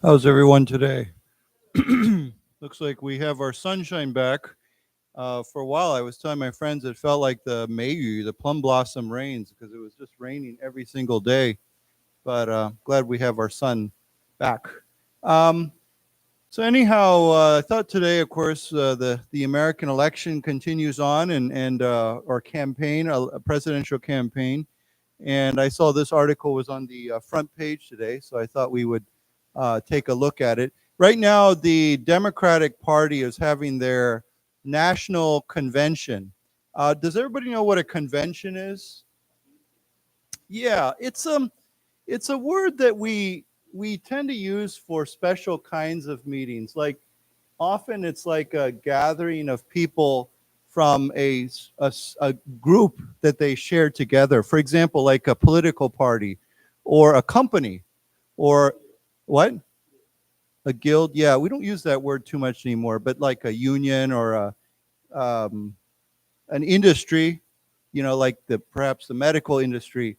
How's everyone today? Looks like we have our sunshine back. For a while, I was telling my friends it felt like the Mayu, the plum blossom rains, because it was just raining every single day. But glad we have our sun back. So anyhow, I thought today, of course, the American election continues on, and our campaign, a presidential campaign. And I saw this article was on the front page today, so I thought we would take a look at it. Right now, the Democratic Party is having their national convention. Does everybody know what a convention is? Yeah, it's a word that we tend to use for special kinds of meetings. Like often it's like a gathering of people from a group that they share together. For example, like a political party or a company or what? A guild? Yeah, we don't use that word too much anymore, but like a union or an industry, you know, like perhaps the medical industry,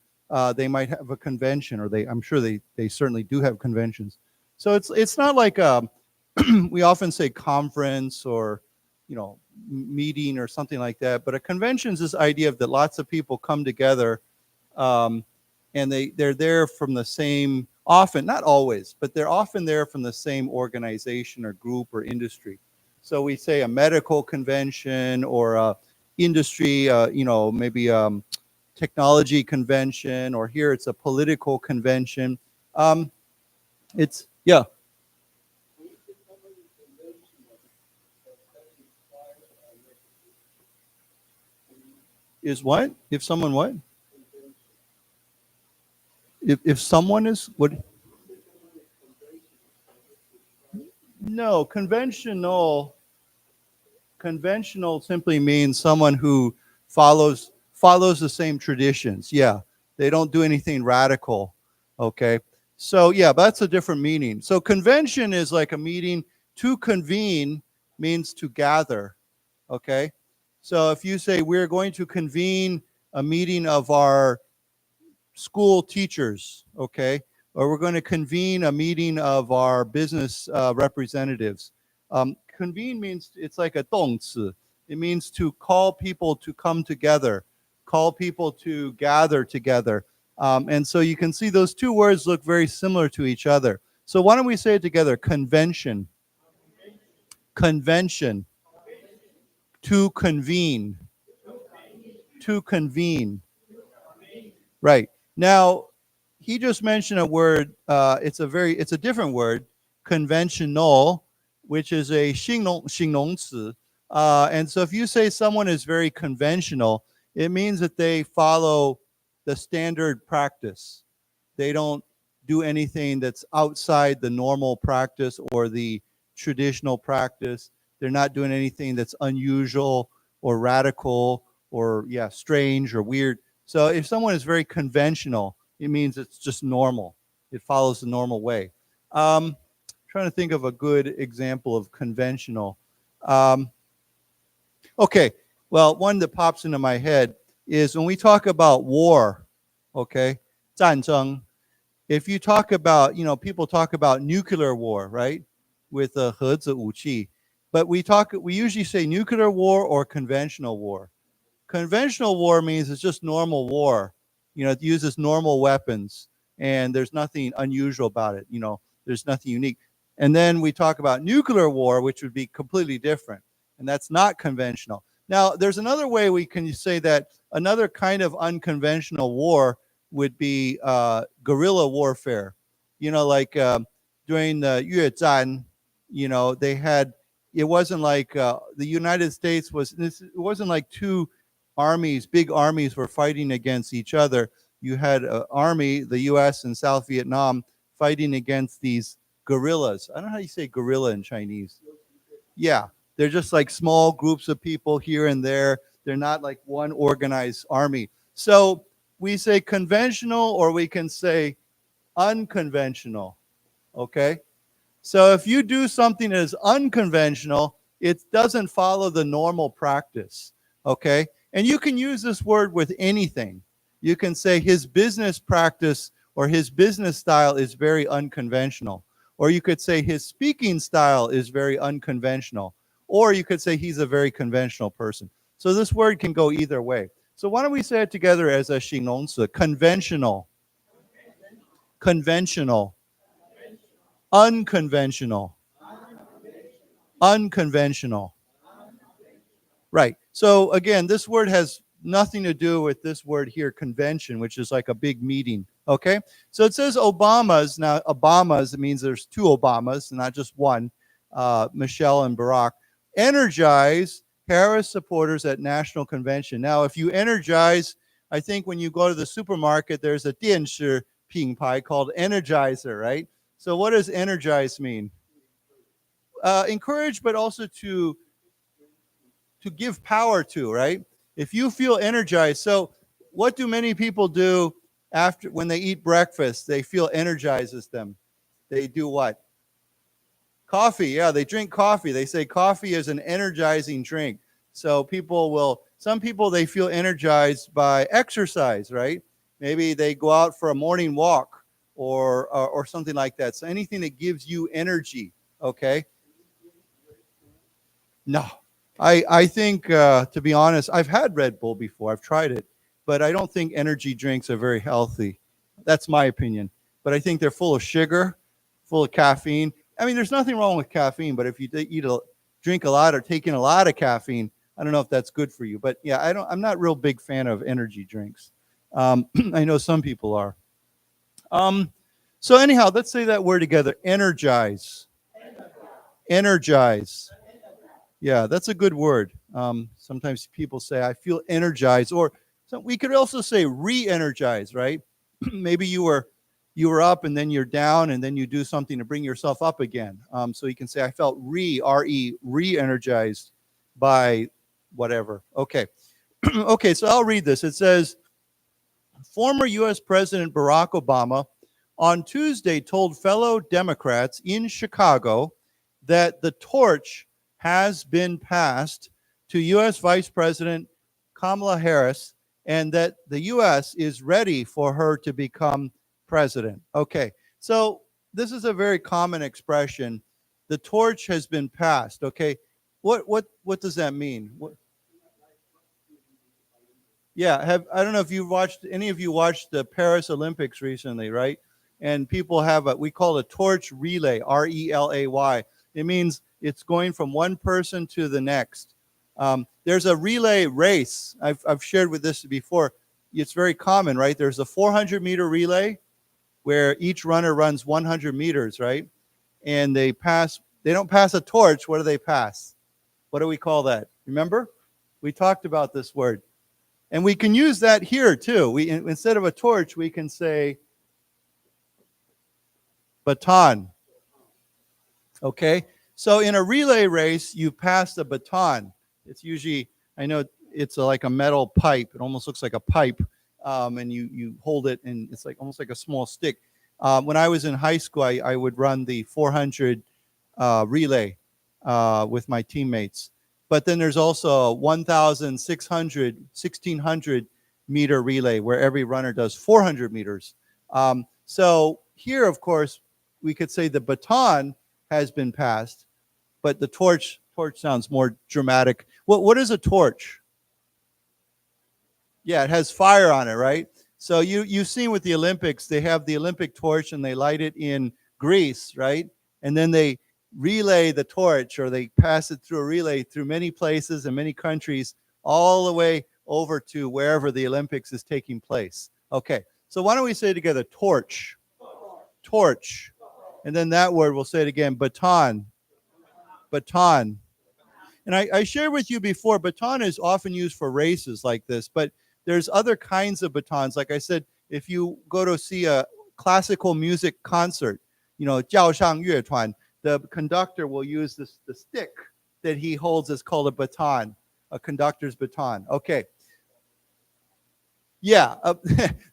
they might have a convention, or I'm sure they certainly do have conventions. So it's not like we often say conference or, you know, meeting or something like that, but a convention is this idea of that lots of people come together, and they're there from the same, often, not always, but they're often there from the same organization or group or industry. So we say a medical convention or a industry, you know, maybe technology convention, or here it's a political convention. It's, yeah. Is what? If someone what? If someone is what? No, conventional simply means someone who follows the same traditions. Yeah, they don't do anything radical. Okay, so yeah, that's a different meaning. So convention is like a meeting. To convene means to gather. Okay, so if you say we're going to convene a meeting of our school teachers, okay, or we're going to convene a meeting of our business representatives. Convene means it's like a 动词. It means to call people to come together, call people to gather together. And so you can see those two words look very similar to each other. So why don't we say it together? Convention. Convention. To convene. To convene. Right. Now, he just mentioned a word. It's a different word, conventional, which is a 形容词. And so if you say someone is very conventional, it means that they follow the standard practice. They don't do anything that's outside the normal practice or the traditional practice. They're not doing anything that's unusual or radical or, yeah, strange or weird. So if someone is very conventional, it means it's just normal. It follows the normal way. Trying to think of a good example of conventional. Okay, well, one that pops into my head is when we talk about war, okay, 战争. If you talk about, you know, people talk about nuclear war, right, with 核子武器, but we usually say nuclear war or conventional war. Conventional war means it's just normal war. You know, it uses normal weapons, and there's nothing unusual about it. You know, there's nothing unique. And then we talk about nuclear war, which would be completely different, and that's not conventional. Now, there's another way we can say that another kind of unconventional war would be guerrilla warfare. You know, like during the 越战, you know, they had, it wasn't like the United States it wasn't like two armies, big armies were fighting against each other. You had an army, the US and South Vietnam, fighting against these guerrillas. I don't know how you say guerrilla in Chinese. Yeah, they're just like small groups of people here and there. They're not like one organized army. So we say conventional, or we can say unconventional, okay? So if you do something that is unconventional, it doesn't follow the normal practice, okay? And you can use this word with anything. You can say his business practice or his business style is very unconventional. Or you could say his speaking style is very unconventional. Or you could say he's a very conventional person. So this word can go either way. So why don't we say it together as a 形容词, conventional, conventional, unconventional, unconventional. Right. So again, this word has nothing to do with this word here, convention, which is like a big meeting. Okay. So it says Obamas. Now, Obamas, it means there's two Obamas, not just one, Michelle and Barack. Energize Harris supporters at National Convention. Now, if you energize, I think when you go to the supermarket, there's a 电视品牌 called Energizer, right? So what does energize mean? Encourage, but also to give power to, right? If you feel energized. So what do many people do after when they eat breakfast? They feel energizes them. They do what? Coffee. Yeah, they drink coffee. They say coffee is an energizing drink. So some people, they feel energized by exercise, right? Maybe they go out for a morning walk or something like that. So anything that gives you energy, okay? No. I think, to be honest, I've had Red Bull before. I've tried it. But I don't think energy drinks are very healthy. That's my opinion. But I think they're full of sugar, full of caffeine. I mean, there's nothing wrong with caffeine, but if you drink a lot or take in a lot of caffeine, I don't know if that's good for you. But yeah, I'm not a real big fan of energy drinks. I know some people are. So anyhow, let's say that word together. Energize. Energize. Yeah, that's a good word. Sometimes people say, I feel energized. Or we could also say re-energize, right? Maybe you were up and then you're down and then you do something to bring yourself up again. So you can say, I felt re-energized by whatever. Okay. Okay, so I'll read this. It says, former U.S. President Barack Obama on Tuesday told fellow Democrats in Chicago that the torch has been passed to U.S. Vice President Kamala Harris and that the U.S. is ready for her to become president. Okay, so this is a very common expression. The torch has been passed. Okay, what does that mean? Yeah, I don't know if any of you watched the Paris Olympics recently, right? And people have we call it a torch relay, R-E-L-A-Y. It means it's going from one person to the next. There's a relay race. I've shared with this before. It's very common, right? There's a 400-meter relay where each runner runs 100 meters, right? And they don't pass a torch. What do they pass? What do we call that? Remember? We talked about this word. And we can use that here too. Instead of a torch, we can say baton. Okay? So in a relay race, you pass the baton. It's usually, I know it's like a metal pipe. It almost looks like a pipe, and you hold it, and it's like almost like a small stick. When I was in high school, I would run the 400 relay with my teammates. But then there's also a 1,600 meter relay where every runner does 400 meters. So here, of course, we could say the baton has been passed, but the torch sounds more dramatic. What is a torch? Yeah, it has fire on it, right? So you've seen with the Olympics, they have the Olympic torch and they light it in Greece, right? And then they relay the torch, or they pass it through a relay through many places and many countries, all the way over to wherever the Olympics is taking place. Okay, so why don't we say together, torch, torch. And then that word, we'll say it again, baton, baton. And I shared with you before, baton is often used for races like this, but there's other kinds of batons. Like I said, if you go to see a classical music concert, 交响乐团, the conductor will use the stick that he holds is called a baton, a conductor's baton. Okay. Yeah,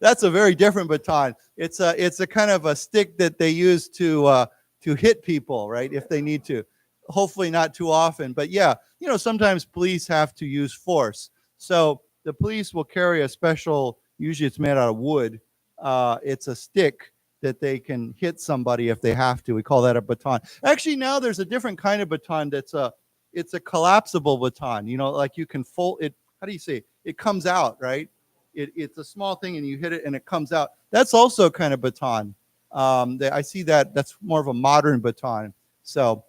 that's a very different baton. It's a kind of a stick that they use to hit people, right, if they need to. Hopefully not too often, but yeah, sometimes police have to use force. So the police will carry a special, usually it's made out of wood. It's a stick that they can hit somebody if they have to. We call that a baton. Actually, now there's a different kind of baton it's a collapsible baton. You know, like you can fold it. How do you say it? It comes out, right? It's a small thing and you hit it and it comes out. That's also kind of baton. I see that's more of a modern baton. So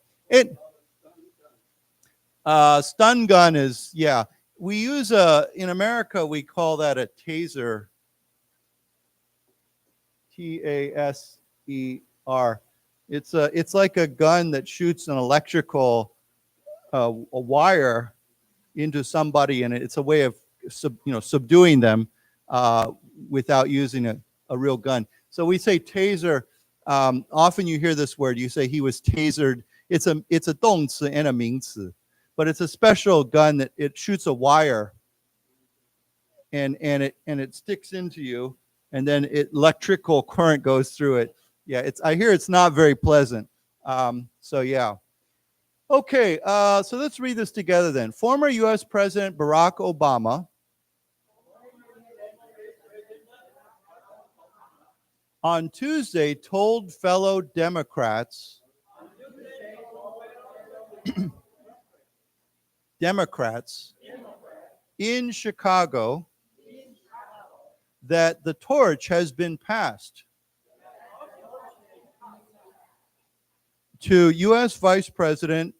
stun gun is, yeah. We use in America, we call that a taser. Taser. It's like a gun that shoots an electrical a wire into somebody, and it's a way of subduing them without using a real gun. So we say taser. Often you hear this word. You say he was tasered. It's a 动词 and a 名词, but it's a special gun that it shoots a wire, and it sticks into you. And then electrical current goes through it. Yeah, I hear it's not very pleasant. So yeah. Okay, so let's read this together then. Former U.S. President Barack Obama on Tuesday told fellow Democrats in Chicago that the torch has been passed to U.S. Vice President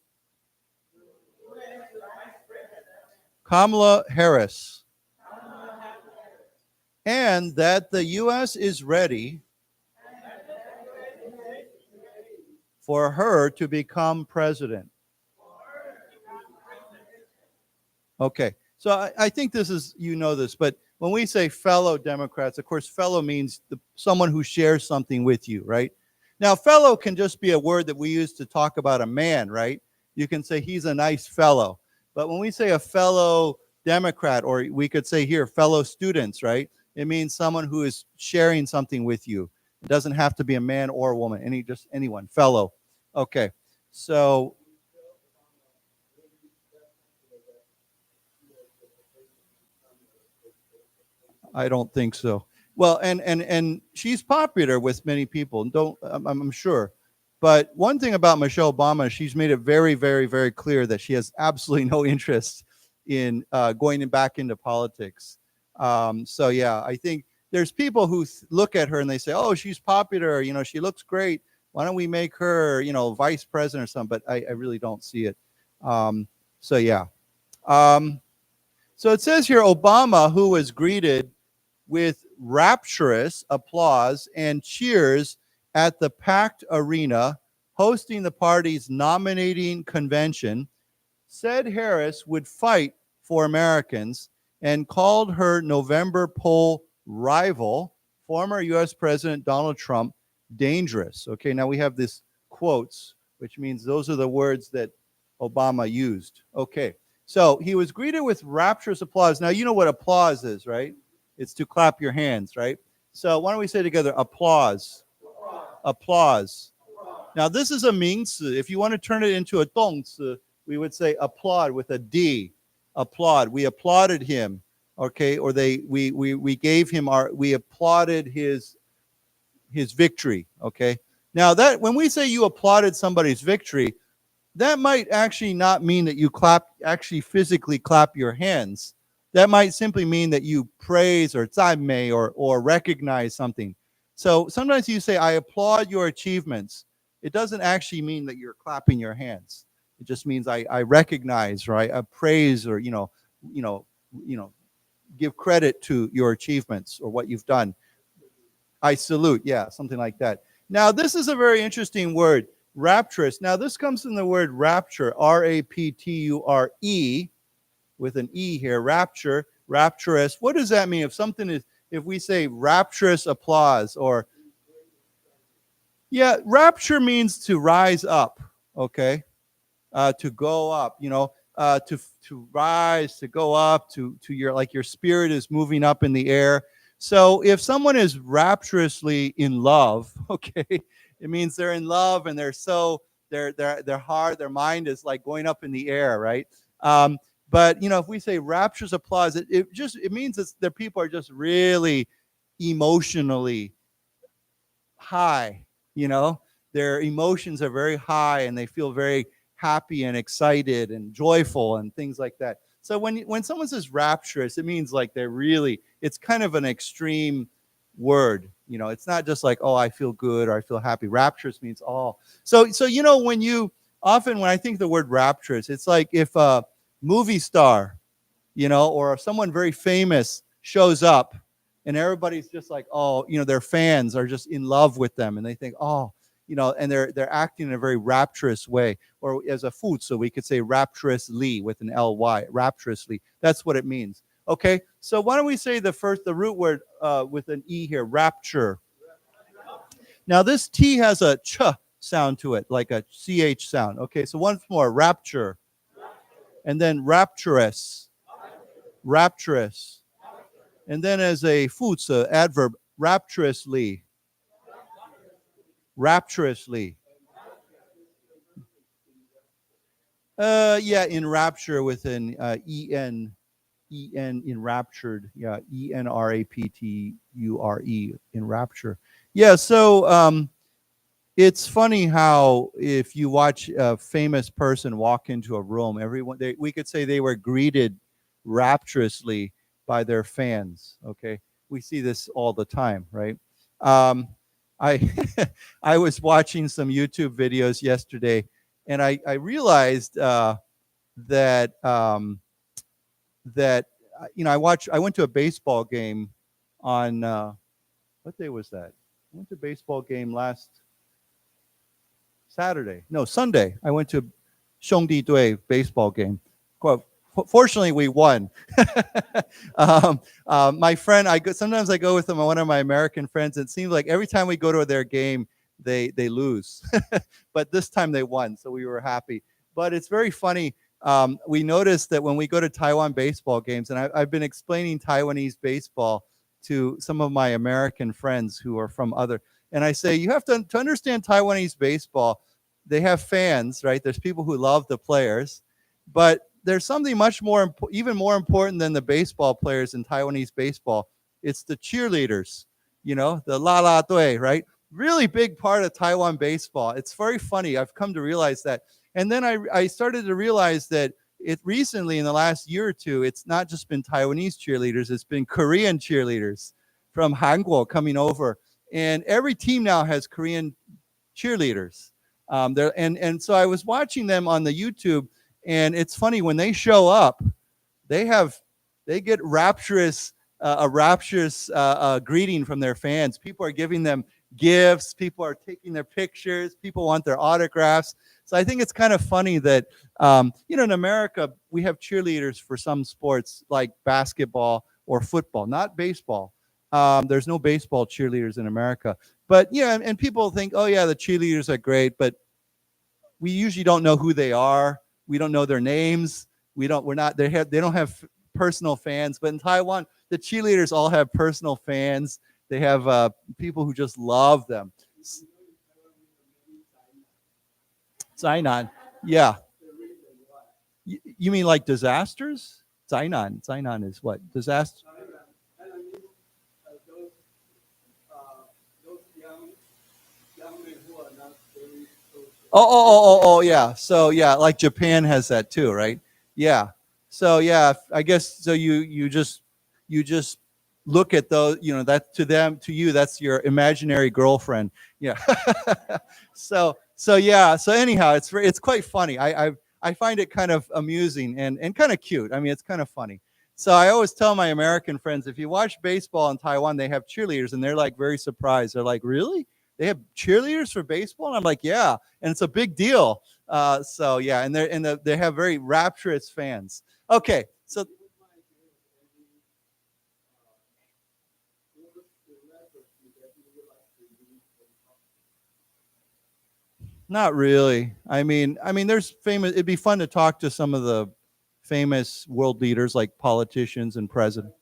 Kamala Harris, and that the U.S. is ready for her to become president. Okay, so I think this is, this, but when we say fellow Democrats, of course, fellow means someone who shares something with you, right? Now, fellow can just be a word that we use to talk about a man, right? You can say he's a nice fellow. But when we say a fellow Democrat, or we could say here, fellow students, right? It means someone who is sharing something with you. It doesn't have to be a man or a woman, anyone, fellow. Okay, so I don't think so. Well, and she's popular with many people. I'm sure. But one thing about Michelle Obama, she's made it very, very, very clear that she has absolutely no interest in going back into politics. So yeah, I think there's people who look at her and they say, "Oh, she's popular. She looks great. Why don't we make her, vice president or something?" But I really don't see it. So yeah. So it says here, Obama, who was greeted with rapturous applause and cheers at the packed arena hosting the party's nominating convention, said Harris would fight for Americans and called her November poll rival, former U.S. President Donald Trump, dangerous. Okay, now we have this quotes, which means those are the words that Obama used. Okay, so he was greeted with rapturous applause. Now, you know what applause is, right? It's to clap your hands, right? So why don't we say together, applause, applause. Now this is a 名词. If you want to turn it into a 动词, we would say applaud with a D. Applaud. We applauded him, okay? Or we gave him we applauded his victory, okay? Now that when we say you applauded somebody's victory, that might actually not mean that you actually physically clap your hands. That might simply mean that you praise or 赞美 or recognize something. So sometimes you say, "I applaud your achievements." It doesn't actually mean that you're clapping your hands. It just means I recognize, right? I praise or give credit to your achievements or what you've done. I salute, yeah, something like that. Now this is a very interesting word, rapturous. Now this comes from the word rapture, rapture, with an E here, rapture, rapturous. What does that mean? If we say rapturous applause or, yeah, rapture means to rise up, okay? To go up, to rise, to go up, to your spirit is moving up in the air. So if someone is rapturously in love, okay, it means they're in love and their heart, their mind is like going up in the air, right? But if we say rapturous applause, it means that people are just really emotionally high, their emotions are very high and they feel very happy and excited and joyful and things like that. So when someone says rapturous, it means like it's kind of an extreme word. It's not just like, oh, I feel good or I feel happy. Rapturous means all. So when I think the word rapturous, it's like if a movie star, or someone very famous shows up and everybody's just like, oh, their fans are just in love with them and they think, oh, and they're acting in a very rapturous way. Or as a food, so we could say rapturously with an ly, rapturously. That's what it means. Okay, so why don't we say the root word with an e here, rapture. Now this T has a ch sound to it, like a ch sound. Okay, so once more, rapture. And then rapturous. Rapturous. And then as a futsa adverb, rapturously. Rapturously. In rapture with an en enraptured. Yeah, enrapture, in rapture. Yeah, so it's funny how if you watch a famous person walk into a room, we could say they were greeted rapturously by their fans. Okay, we see this all the time, right? I I was watching some YouTube videos yesterday, and I realized that I went to a baseball game on what day was that? I went to a baseball game last Sunday. I went to 兄弟队 baseball game. Fortunately, we won. My friend, sometimes I go with one of my American friends. It seems like every time we go to their game, they lose. But this time they won, so we were happy. But it's very funny. We noticed that when we go to Taiwan baseball games, and I've been explaining Taiwanese baseball to some of my American friends who are from and I say, you have to understand Taiwanese baseball. They have fans, right? There's people who love the players, but there's something even more important than the baseball players in Taiwanese baseball. It's the cheerleaders, the la la dui, right? Really big part of Taiwan baseball. It's very funny. I've come to realize that. And then I started to realize that recently in the last year or two, it's not just been Taiwanese cheerleaders, it's been Korean cheerleaders from Hangguo coming over. And every team now has Korean cheerleaders. So I was watching them on the YouTube, and it's funny when they show up, they get a rapturous greeting from their fans. People are giving them gifts. People are taking their pictures. People want their autographs. So I think it's kind of funny that in America we have cheerleaders for some sports like basketball or football, not baseball. There's no baseball cheerleaders in America. But and people think, oh yeah, the cheerleaders are great, but we usually don't know who they are. We don't know their names. They don't have personal fans. But in Taiwan, the cheerleaders all have personal fans. They have people who just love them. Zainan, yeah. You mean like disasters? Zainan is what? Disaster. Oh, yeah. So yeah, like Japan has that too, right? Yeah. So yeah, I guess so. You just look at those. That to you, that's your imaginary girlfriend. Yeah. So yeah. So anyhow, it's quite funny. I find it kind of amusing and kind of cute. I mean, it's kind of funny. So I always tell my American friends, if you watch baseball in Taiwan, they have cheerleaders, and they're like very surprised. They're like, really? They have cheerleaders for baseball? And I'm like, yeah, and it's a big deal. So yeah, and they have very rapturous fans. Okay, so not really. I mean, there's famous. It'd be fun to talk to some of the famous world leaders like politicians and presidents.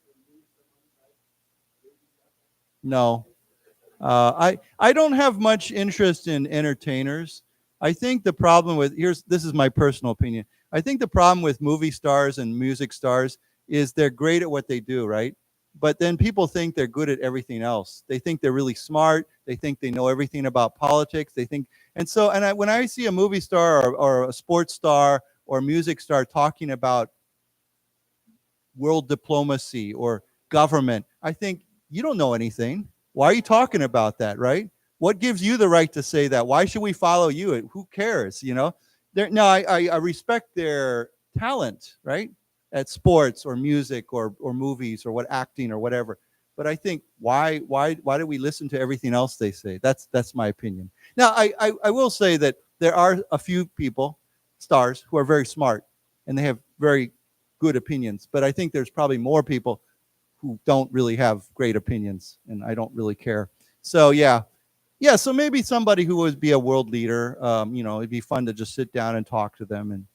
No. I don't have much interest in entertainers. I think the problem this is my personal opinion. I think the problem with movie stars and music stars is they're great at what they do, right? but then people think they're good at everything else. They think they're really smart. They think they know everything about politics. They think, when I see a movie star or a sports star or a music star talking about world diplomacy or government, I think, you don't know anything. Why are you talking about that, right? What gives you the right to say that? Why should we follow you? Who cares, you know? I respect their talent, right? At sports or music or movies or acting or whatever. But I think why do we listen to everything else they say? That's my opinion. Now I will say that there are a few people, stars, who are very smart and they have very good opinions. But I think there's probably more people who don't really have great opinions, and I don't really care. So yeah. So maybe somebody who would be a world leader, it'd be fun to just sit down and talk to them and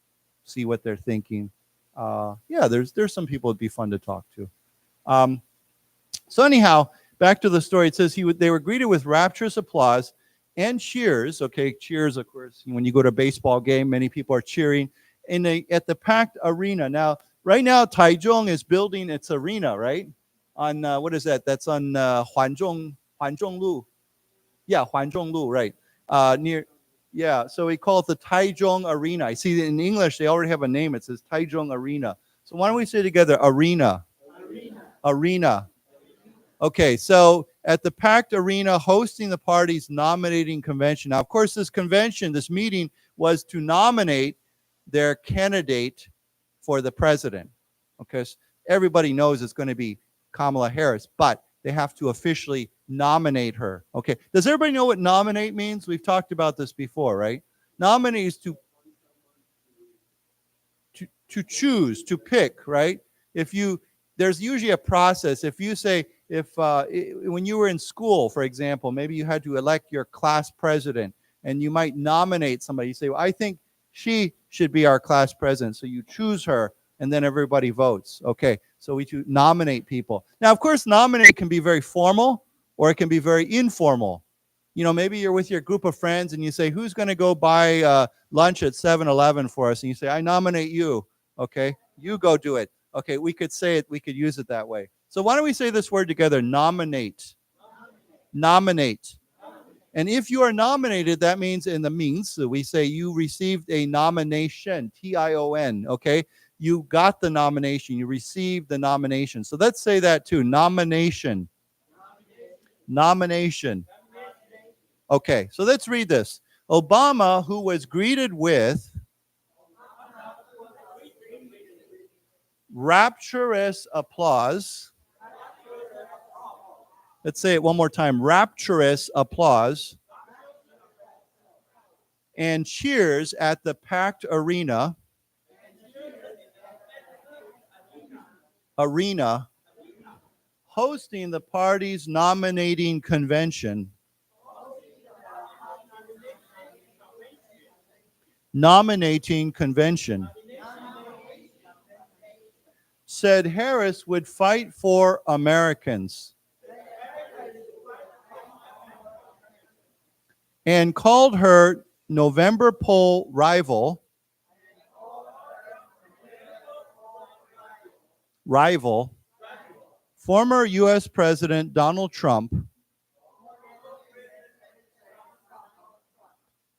see what they're thinking. There's some people it'd be fun to talk to. So anyhow, back to the story. It says they were greeted with rapturous applause and cheers. Okay, cheers, of course. When you go to a baseball game, many people are cheering at the packed arena. Now, right now, Taichung is building its arena, right? On what is that? That's on Huanzhonglu. Yeah, Huanzhonglu, right? So we call it the Taichung Arena. I see that in English they already have a name. It says Taichung Arena. So why don't we say together, arena? Arena. Okay, so at the packed arena hosting the party's nominating convention. Now, of course, this meeting was to nominate their candidate for the president. Okay, so everybody knows it's going to be Kamala Harris, but they have to officially nominate her. Okay, does everybody know what nominate means? We've talked about this before, right? Nominate is to choose, to pick, right? There's usually a process. If you say, when you were in school, for example, maybe you had to elect your class president, and you might nominate somebody. You say, well, I think she should be our class president. So you choose her, and then everybody votes. Okay, so we nominate people. Now, of course, nominate can be very formal, or it can be very informal. Maybe you're with your group of friends, and you say, who's going to go buy lunch at 7-Eleven for us? And you say, I nominate you. Okay, you go do it. Okay, we could say it, we could use it that way. So why don't we say this word together? Nominate. Nominate. And if you are nominated, that means in the means, we say you received a nomination, T-I-O-N, okay? You got the nomination, you received the nomination. So let's say that too, nomination. Nomination. Okay, so let's read this. Obama, who was greeted with rapturous applause. Let's say it one more time. Rapturous applause and cheers at the packed arena. Hosting the party's nominating convention. Nominating convention. Said Harris would fight for Americans. And called her November poll rival, former U.S. President Donald Trump,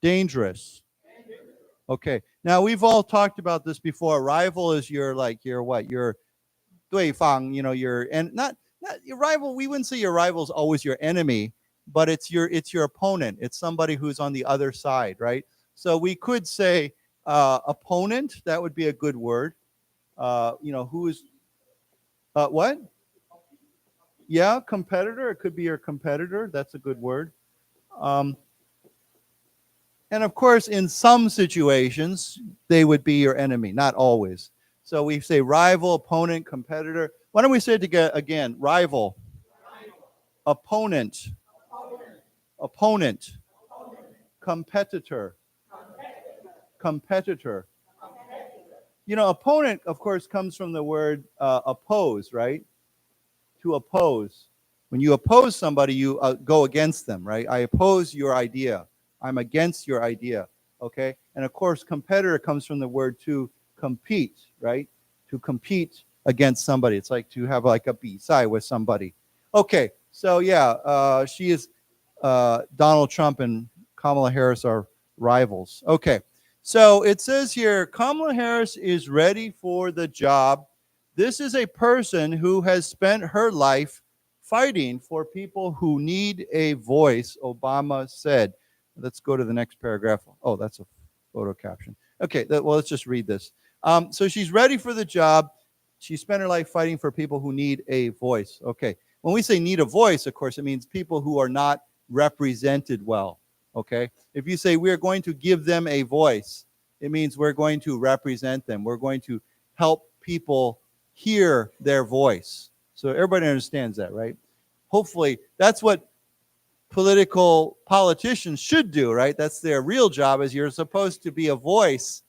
dangerous. Okay, now we've all talked about this before. Rival is your 对方, not your rival. We wouldn't say your rival is always your enemy, but it's your opponent. It's somebody who's on the other side, right? So we could say opponent. That would be a good word. Who's what? Yeah, competitor. It could be your competitor. That's a good word. And of course, in some situations, they would be your enemy. Not always. So we say rival, opponent, competitor. Why don't we say it together again? Rival, opponent, competitor. Opponent, of course, comes from the word oppose, right? To oppose. When you oppose somebody, you go against them, right? I oppose your idea. I'm against your idea, okay? And of course, competitor comes from the word to compete, right? To compete against somebody. It's like to have like a B-side with somebody. Okay, so yeah, she is Donald Trump and Kamala Harris are rivals. Okay, so it says here, Kamala Harris is ready for the job. This is a person who has spent her life fighting for people who need a voice, Obama said. Let's go to the next paragraph. Oh, that's a photo caption. Okay, well, let's just read this. So she's ready for the job. She spent her life fighting for people who need a voice. Okay, when we say need a voice, of course, it means people who are not represented well. Okay, if you say we're going to give them a voice, it means we're going to represent them. We're going to help people hear their voice. So everybody understands that, right? Hopefully, that's what politicians should do, right? That's their real job, is you're supposed to be a voice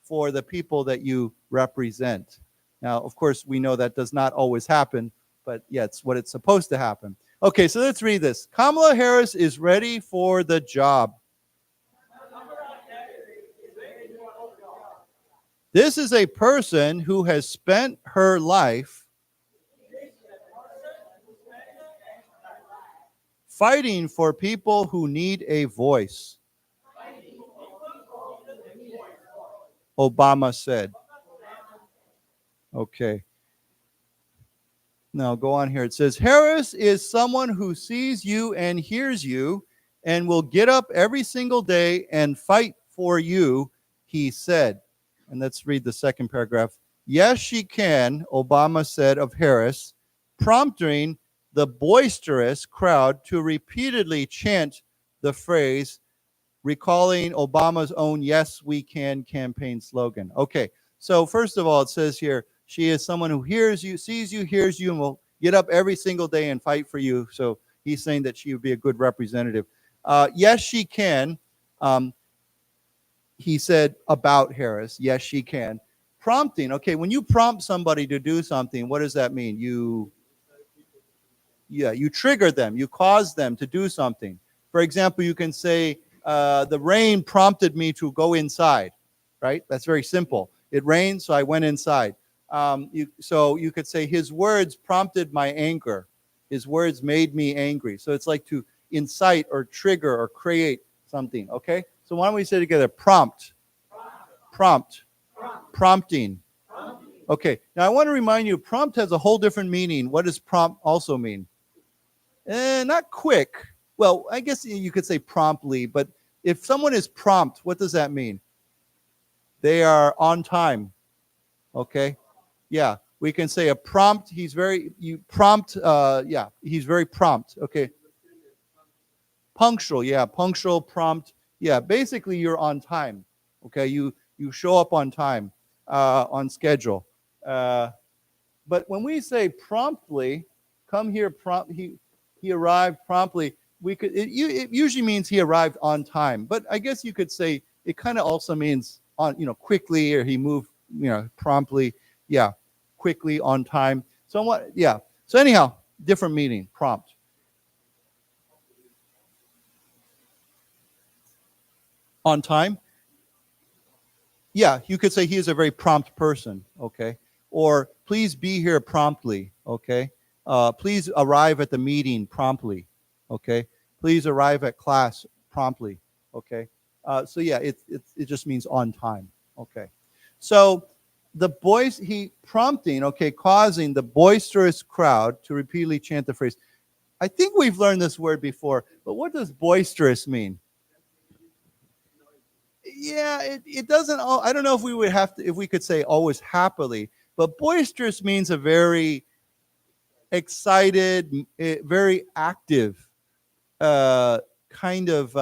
for the people that you represent. Now, of course, we know that does not always happen, but yeah, it's what it's supposed to happen. Okay, so let's read this. Kamala Harris is ready for the job. This is a person who has spent her life fighting for people who need a voice, Obama said. Okay. Now go on here. It says, Harris is someone who sees you and hears you and will get up every single day and fight for you, he said. And let's read the second paragraph. Yes, she can, Obama said of Harris, prompting the boisterous crowd to repeatedly chant the phrase, recalling Obama's own Yes, We Can campaign slogan. Okay, so first of all, it says here, she is someone who hears you, sees you, hears you, and will get up every single day and fight for you. So he's saying that she would be a good representative. Yes, she can. He said about Harris, yes, she can. Prompting, okay, when you prompt somebody to do something, what does that mean? You trigger them, you cause them to do something. For example, you can say, the rain prompted me to go inside, right? That's very simple. It rained, so I went inside. So you could say, his words prompted my anger. His words made me angry. So it's like to incite or trigger or create something, okay? So why don't we say together, prompt, prompting. Okay, now I want to remind you, prompt has a whole different meaning. What does prompt also mean? Not quick. Well, I guess you could say promptly, but if someone is prompt, what does that mean? They are on time, okay? Yeah, we can say a prompt, he's very prompt, okay? Punctual, yeah, punctual, prompt. Yeah, basically you're on time, okay? You show up on time, on schedule. But when we say promptly, come here, he arrived promptly, it usually means he arrived on time. But I guess you could say it kind of also means on, quickly, or he moved, promptly. Yeah, quickly, on time. So what? Yeah. So anyhow, different meaning, prompt. On time? Yeah, you could say he is a very prompt person, okay? Or please be here promptly, okay? Please arrive at the meeting promptly, okay? Please arrive at class promptly, okay? So yeah, it just means on time, okay? So the prompting, okay, causing the boisterous crowd to repeatedly chant the phrase. I think we've learned this word before, but what does boisterous mean? Yeah, it doesn't. I don't know if we would have to, if we could say always happily, but boisterous means a very excited, very active, kind of.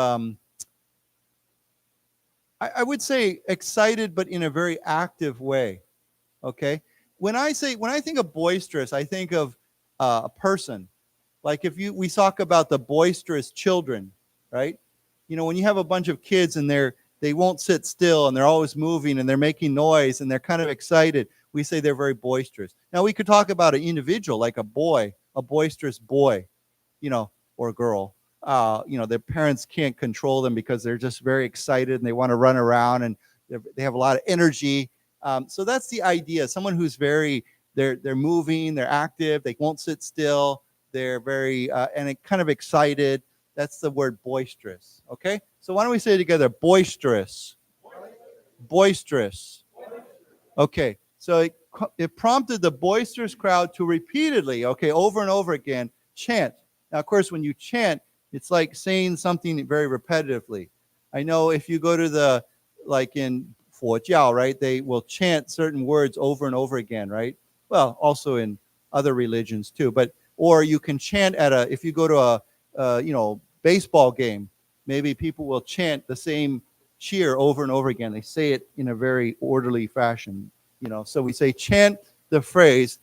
I would say excited, but in a very active way. Okay. When I think of boisterous, I think of a person. Like we talk about the boisterous children, right? When you have a bunch of kids and they won't sit still and they're always moving and they're making noise and they're kind of excited, we say they're very boisterous. Now we could talk about an individual, like a boisterous boy, or girl. Their parents can't control them because they're just very excited and they want to run around and they have a lot of energy. So that's the idea. Someone who's very, they're moving, they're active, they won't sit still, they're very and kind of excited. That's the word boisterous. Okay, so why don't we say it together? Boisterous. Boisterous. Okay, so it prompted the boisterous crowd to repeatedly, okay, over and over again, chant. Now, of course, when you chant, it's like saying something very repetitively. I know if you go to like in 佛教, right, they will chant certain words over and over again, right? Well, also in other religions too. Or you can chant if you go to a baseball game, maybe people will chant the same cheer over and over again. They say it in a very orderly fashion, So we say chant the phrase,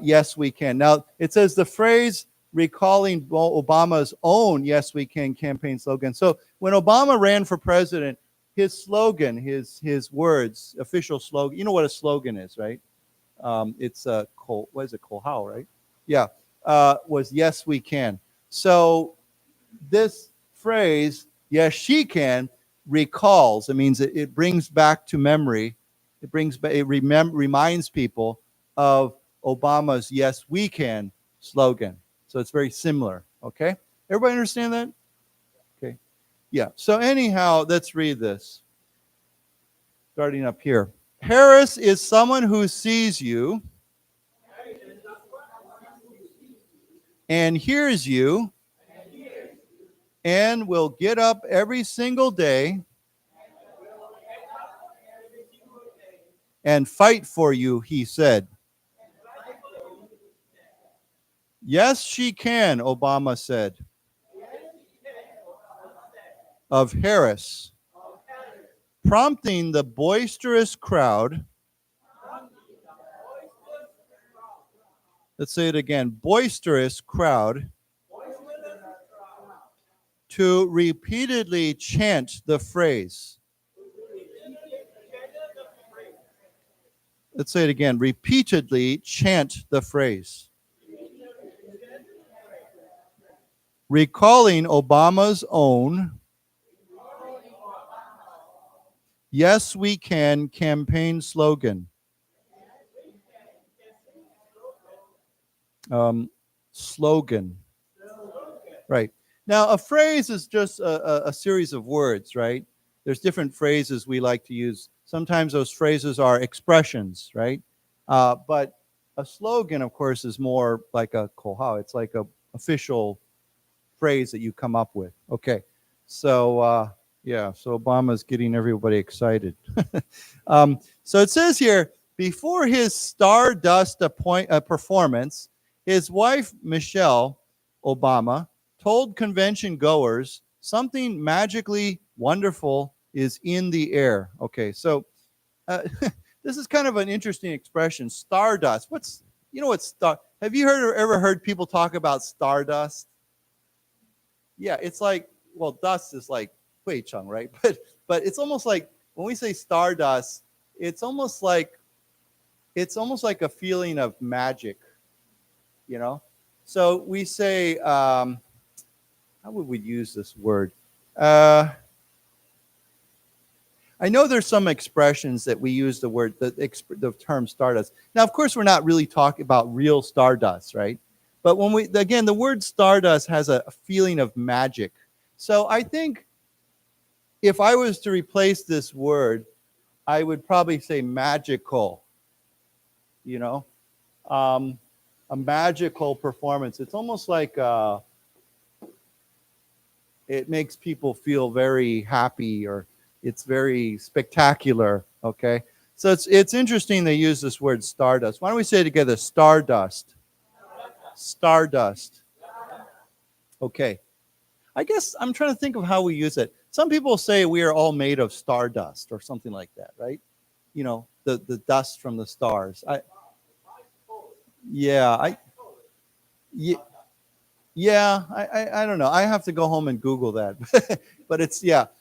yes, we can. Now, it says the phrase recalling Obama's own Yes, We Can campaign slogan. So when Obama ran for president, his slogan, his words, official slogan, you know what a slogan is, right? It's what is it, Kohao, right? Yeah, was Yes, We Can. So this phrase, yes, she can, recalls. It means it brings back to memory. It reminds people of Obama's Yes, We Can slogan. So it's very similar. Okay, everybody understand that? Okay, yeah. So anyhow, let's read this. Starting up here. Harris is someone who sees you and hears you and will get up every single day and fight for you, he said. Yes, she can, Obama said. Of Harris, prompting the boisterous crowd. Let's say it again. Boisterous crowd to repeatedly chant the phrase. Let's say it again. Repeatedly chant the phrase. Recalling Obama's own Yes, We Can campaign slogan. Slogan. Right. Now, a phrase is just a series of words, right? There's different phrases we like to use. Sometimes those phrases are expressions, right? But a slogan, of course, is more like a kohao. It's like a official phrase that you come up with. Okay. So, so Obama's getting everybody excited. So it says here, before his Stardust performance, his wife, Michelle Obama, told convention goers something magically wonderful is in the air. Okay, so this is kind of an interesting expression, stardust. What's have you ever heard people talk about stardust? Yeah, it's like, well, dust is like Hui Cheng, right? But it's almost like when we say stardust, it's almost like a feeling of magic, So we say, how would we use this word? I know there's some expressions that we use the term stardust. Now, of course, we're not really talking about real stardust, right? But the word stardust has a feeling of magic. So I think if I was to replace this word, I would probably say magical, a magical performance. It's almost like it makes people feel very happy, or it's very spectacular, okay? So it's interesting they use this word stardust. Why don't we say it together? Stardust. Stardust. Okay. I guess I'm trying to think of how we use it. Some people say we are all made of stardust or something like that, right? The dust from the stars. I don't know. I have to go home and Google that. But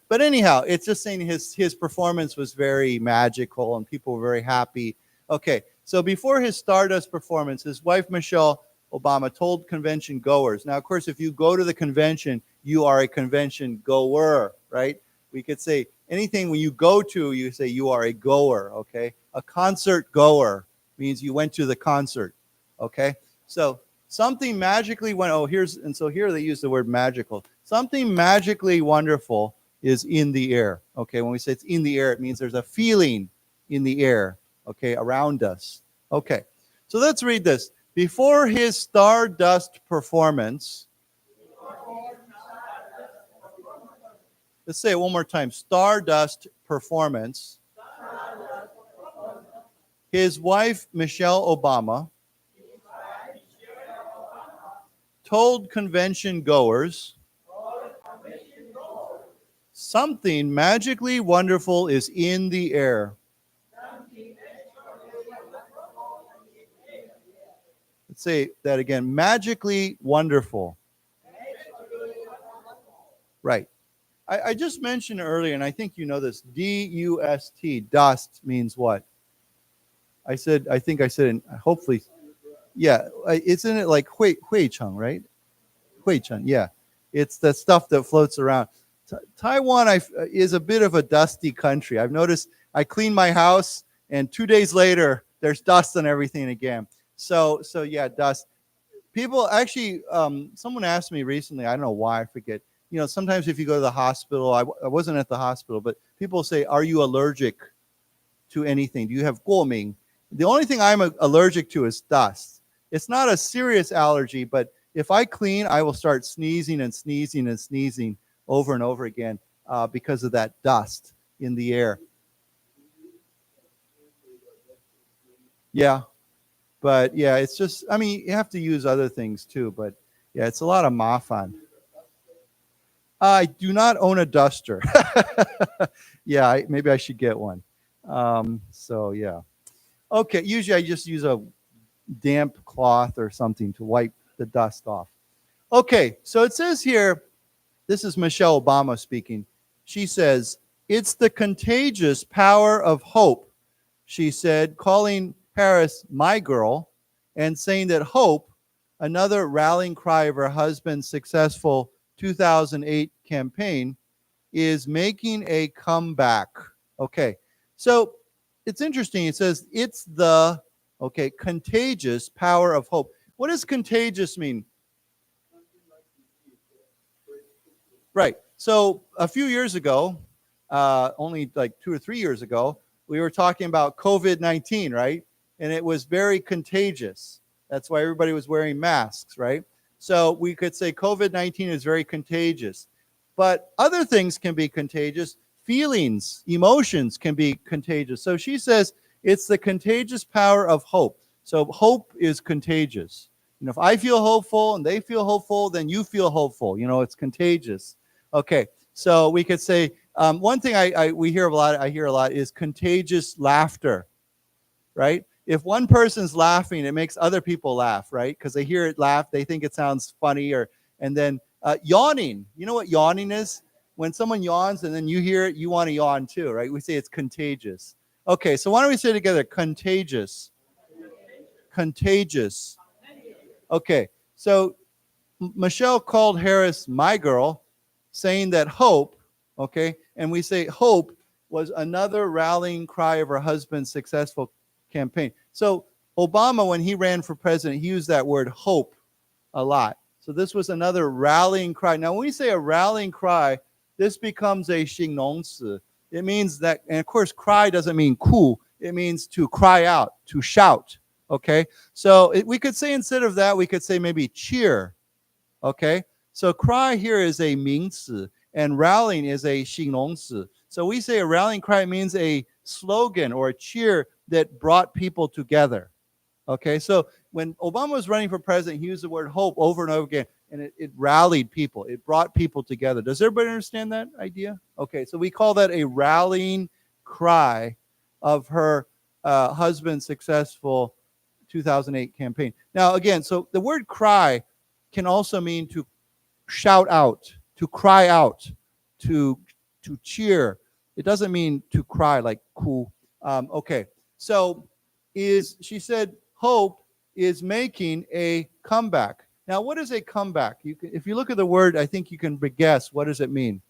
But anyhow, it's just saying his performance was very magical and people were very happy. Okay, so before his Stardust performance, his wife, Michelle Obama, told convention goers. Now, of course, if you go to the convention, you are a convention goer, right? We could say anything when you go to, you say you are a goer, okay? A concert goer, means you went to the concert. Okay, so something magically went. Oh, here they use the word magical. Something magically wonderful is in the air. Okay, when we say it's in the air, it means there's a feeling in the air. Okay, around us. Okay, so let's read this. Before his Stardust performance. Let's say it one more time. Stardust performance. His wife, Michelle Obama, told convention goers, something magically wonderful is in the air. Let's say that again. Magically wonderful. Right. I just mentioned earlier, and I think you know this, D-U-S-T, dust means what? I think I said, and hopefully, yeah, isn't it like hui cheng, right? Hui cheng, yeah. It's the stuff that floats around. Taiwan is a bit of a dusty country. I've noticed I clean my house, and 2 days later, there's dust on everything again. So yeah, dust. People actually, someone asked me recently, I don't know why, I forget. You know, sometimes if you go to the hospital, I wasn't at the hospital, but people say, are you allergic to anything? Do you have 过敏? The only thing I'm allergic to is dust. It's not a serious allergy, but if I clean, I will start sneezing and sneezing and sneezing over and over again because of that dust in the air. Yeah, but yeah, it's just, I mean, you have to use other things too, but yeah, it's a lot of mafan. I do not own a duster. Yeah, maybe I should get one. So yeah. Okay, usually I just use a damp cloth or something to wipe the dust off. Okay, so it says here, this is Michelle Obama speaking. She says, it's the contagious power of hope, she said, calling Harris my girl, and saying that hope, another rallying cry of her husband's successful 2008 campaign, is making a comeback. Okay, so it's interesting. It says it's the, contagious power of hope. What does contagious mean? Right. So a few years ago, only like 2 or 3 years ago, we were talking about COVID-19, right? And it was very contagious. That's why everybody was wearing masks, right? So we could say COVID-19 is very contagious. But other things can be contagious. Feelings, emotions can be contagious. So she says it's the contagious power of hope. So hope is contagious. You know, if I feel hopeful and they feel hopeful, then you feel hopeful. You know, it's contagious. Okay, so we could say one thing I hear a lot is contagious laughter, right? If one person's laughing, it makes other people laugh, right? Because they hear it laugh, they think it sounds funny, and then yawning. You know what yawning is? When someone yawns and then you hear it, you want to yawn too, right? We say it's contagious. Okay, so why don't we say together, contagious. Contagious. Okay, so Michelle called Harris my girl, saying that hope, and we say hope was another rallying cry of her husband's successful campaign. So Obama, when he ran for president, he used that word hope a lot. So this was another rallying cry. Now, when we say a rallying cry, this becomes a 形容词. It means that, and of course, cry doesn't mean cool. It means to cry out, to shout. Okay, so we could say instead of that, we could say maybe cheer. Okay, so cry here is a 名词, and rallying is a 形容词. So we say a rallying cry means a slogan or a cheer that brought people together. Okay, so when Obama was running for president, he used the word hope over and over again, and it rallied people. It brought people together. Does everybody understand that idea? Okay, so we call that a rallying cry of her husband's successful 2008 campaign. Now, again, so the word cry can also mean to shout out, to cry out, to cheer. It doesn't mean to cry like cool. Okay, so she said hope is making a comeback. Now, what is a comeback? If you look at the word, I think you can guess, what does it mean?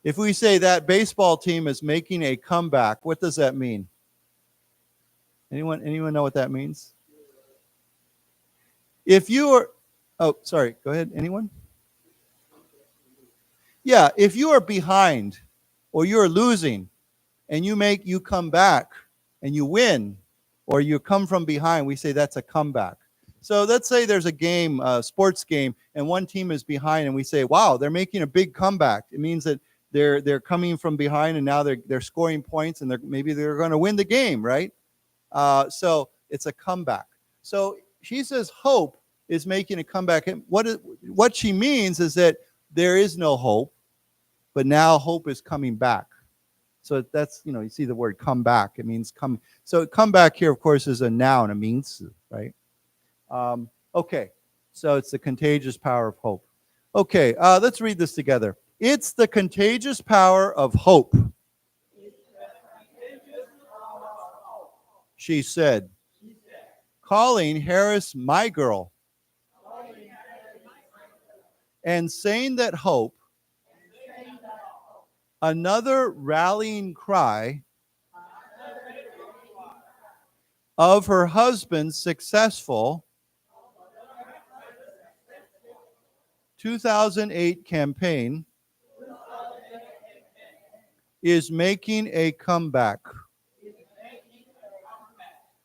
If we say that baseball team is making a comeback, what does that mean? Anyone know what that means? If you are, oh, sorry, go ahead. Anyone? Yeah, if you are behind or you're losing and you come back and you win, or you come from behind, we say that's a comeback. So let's say there's a game, a sports game, and one team is behind, and we say, wow, they're making a big comeback. It means that they're coming from behind, and now they're scoring points, and maybe they're going to win the game, right? So it's a comeback. So she says hope is making a comeback. And what she means is that there is no hope, but now hope is coming back. So that's, you see the word come back. It means come. So come back here, of course, is a noun, a 名词, right? Okay, so it's the contagious power of hope. Okay, let's read this together. It's the contagious power of hope. She said, calling Harris my girl, and saying that hope, another rallying cry of her husband's successful 2008 campaign is making a comeback.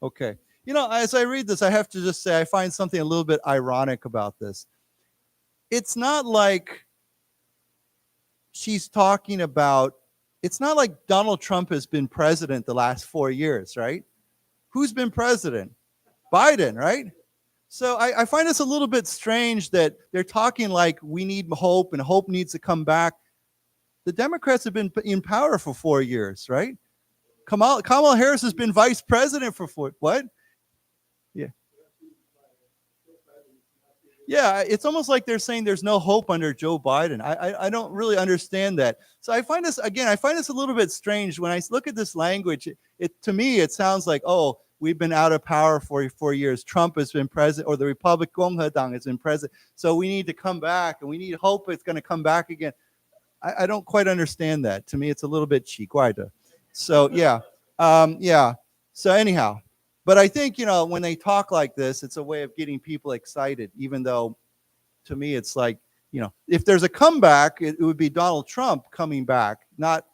Okay. As I read this, I have to just say I find something a little bit ironic about this. It's not like she's talking about, it's not like Donald Trump has been president the last 4 years, right? Who's been president? Biden, right? So I find this a little bit strange that they're talking like we need hope and hope needs to come back. The Democrats have been in power for 4 years, right? Kamala Harris has been vice president for what? Yeah. Yeah, it's almost like they're saying there's no hope under Joe Biden. I don't really understand that. So I find this a little bit strange. When I look at this language, to me, it sounds like, oh, we've been out of power for 4 years. Trump has been president, or the Republic 共和党 has been president. So we need to come back, and we need hope it's going to come back again. I don't quite understand that. To me, it's a little bit 奇怪的. So yeah. So anyhow. But I think, when they talk like this, it's a way of getting people excited, even though to me it's like, if there's a comeback, it would be Donald Trump coming back, not,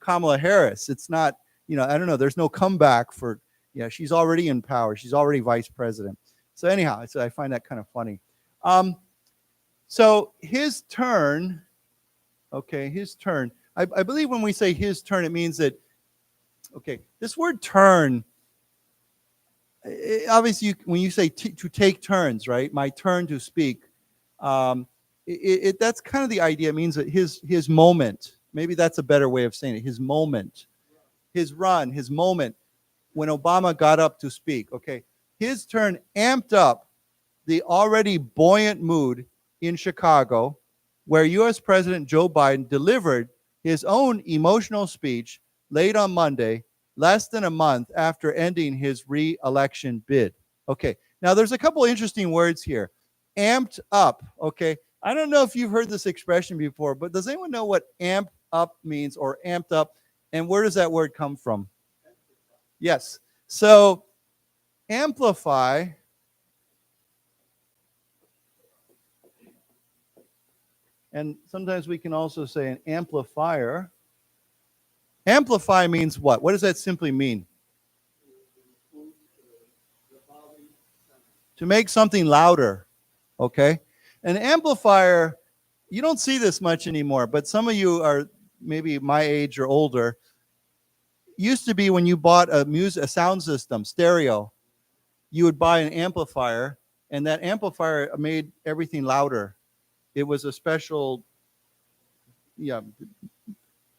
Kamala Harris. It's not, I don't know. There's no comeback for, she's already in power. She's already vice president. So anyhow, I find that kind of funny. So his turn, okay, his turn. I believe when we say his turn, it means that, okay, this word turn, obviously, when you say to take turns, right? My turn to speak. That's kind of the idea. It means that his moment. Maybe that's a better way of saying it. His moment, his run, his moment when Obama got up to speak. Okay, his turn amped up the already buoyant mood in Chicago, where U.S. President Joe Biden delivered his own emotional speech late on Monday, less than a month after ending his re-election bid. Okay, now there's a couple interesting words here. Amped up, okay? I don't know if you've heard this expression before, but does anyone know what amped up means, or amped up? And where does that word come from? Yes. So amplify, and sometimes we can also say an amplifier. Amplify means what? What does that simply mean? To make something louder, okay? An amplifier, you don't see this much anymore, but some of you are maybe my age or older. Used to be when you bought a sound system, stereo, you would buy an amplifier, and that amplifier made everything louder. It was a special,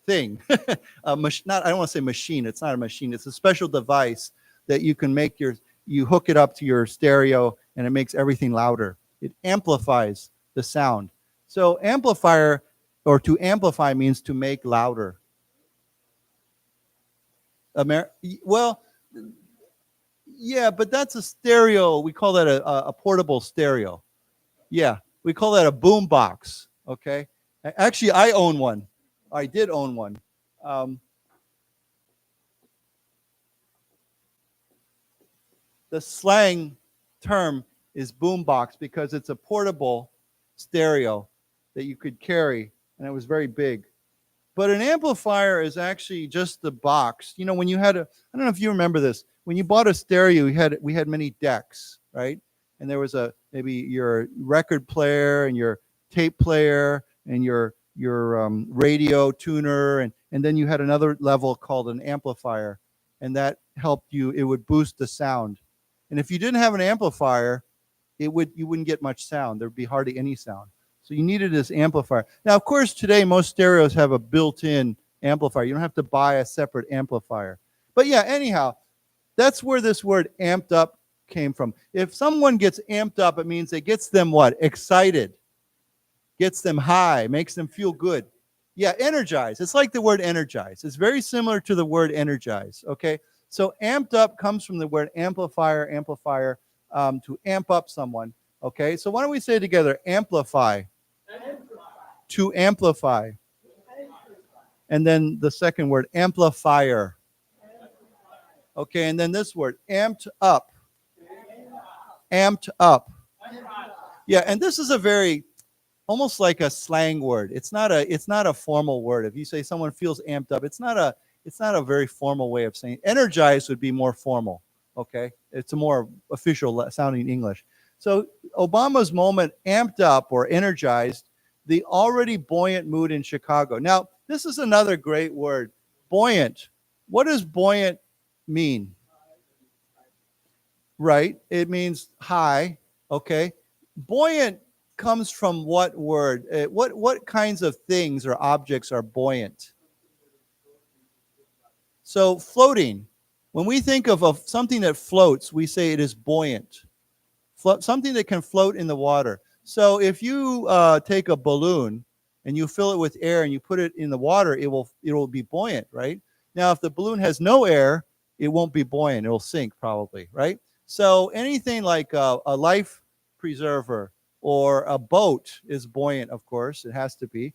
thing. I don't want to say machine. It's not a machine. It's a special device that you can make you hook it up to your stereo, and it makes everything louder. It amplifies the sound. So amplifier, or to amplify, means to make louder. Well, yeah, but that's a stereo. We call that a portable stereo. Yeah, we call that a boom box. Okay. Actually, I own one. I did own one. the slang term is boombox because it's a portable stereo that you could carry, and it was very big. But an amplifier is actually just the box. You know, when you had I don't know if you remember this, when you bought a stereo, we had many decks, right? And there was maybe your record player and your tape player and your radio tuner, and then you had another level called an amplifier, and that helped you. It would boost the sound. And if you didn't have an amplifier, you wouldn't get much sound. There'd be hardly any sound. So you needed this amplifier. Now, of course, today most stereos have a built-in amplifier. You don't have to buy a separate amplifier. But yeah, anyhow, that's where this word amped up came from. If someone gets amped up, it means it gets them what? Excited. Gets them high, makes them feel good. Yeah, energize. It's like the word energize. It's very similar to the word energize, okay? So amped up comes from the word amplifier, to amp up someone, okay? So why don't we say it together? Amplify. To amplify. And then the second word, amplifier. Okay, and then this word, amped up. Amped up. Yeah, and this is a very, almost like a slang word. It's not a formal word. If you say someone feels amped up, it's not a very formal way of saying it. Energized would be more formal, okay? It's a more official sounding English. So Obama's moment amped up or energized the already buoyant mood in Chicago. Now, this is another great word, buoyant. What does buoyant mean? Right, it means high, okay? Buoyant comes from what word? What kinds of things or objects are buoyant? So floating. When we think of something that floats, we say it is buoyant. Something that can float in the water. So if you take a balloon and you fill it with air and you put it in the water, it will be buoyant, right? Now, if the balloon has no air, it won't be buoyant. It will sink probably, right? So anything like a life preserver or a boat is buoyant, of course. It has to be.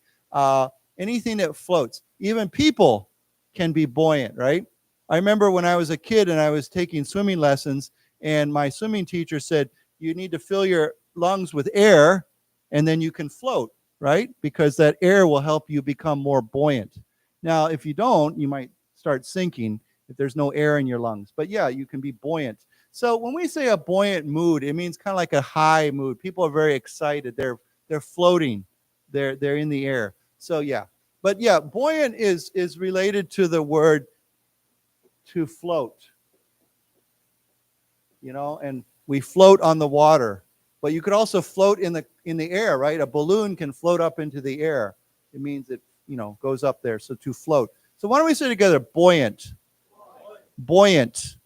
Anything that floats. Even people can be buoyant, right? I remember when I was a kid and I was taking swimming lessons, and my swimming teacher said, you need to fill your lungs with air and then you can float, right? Because that air will help you become more buoyant. Now, if you don't, you might start sinking if there's no air in your lungs. But yeah, you can be buoyant. So when we say a buoyant mood, it means kind of like a high mood. People are very excited. They're floating. They're in the air. So yeah. But yeah, buoyant is related to the word to float. You know, and we float on the water. But you could also float in the air, right? A balloon can float up into the air. It means it, goes up there. So to float. So why don't we say together, buoyant. Buoyant.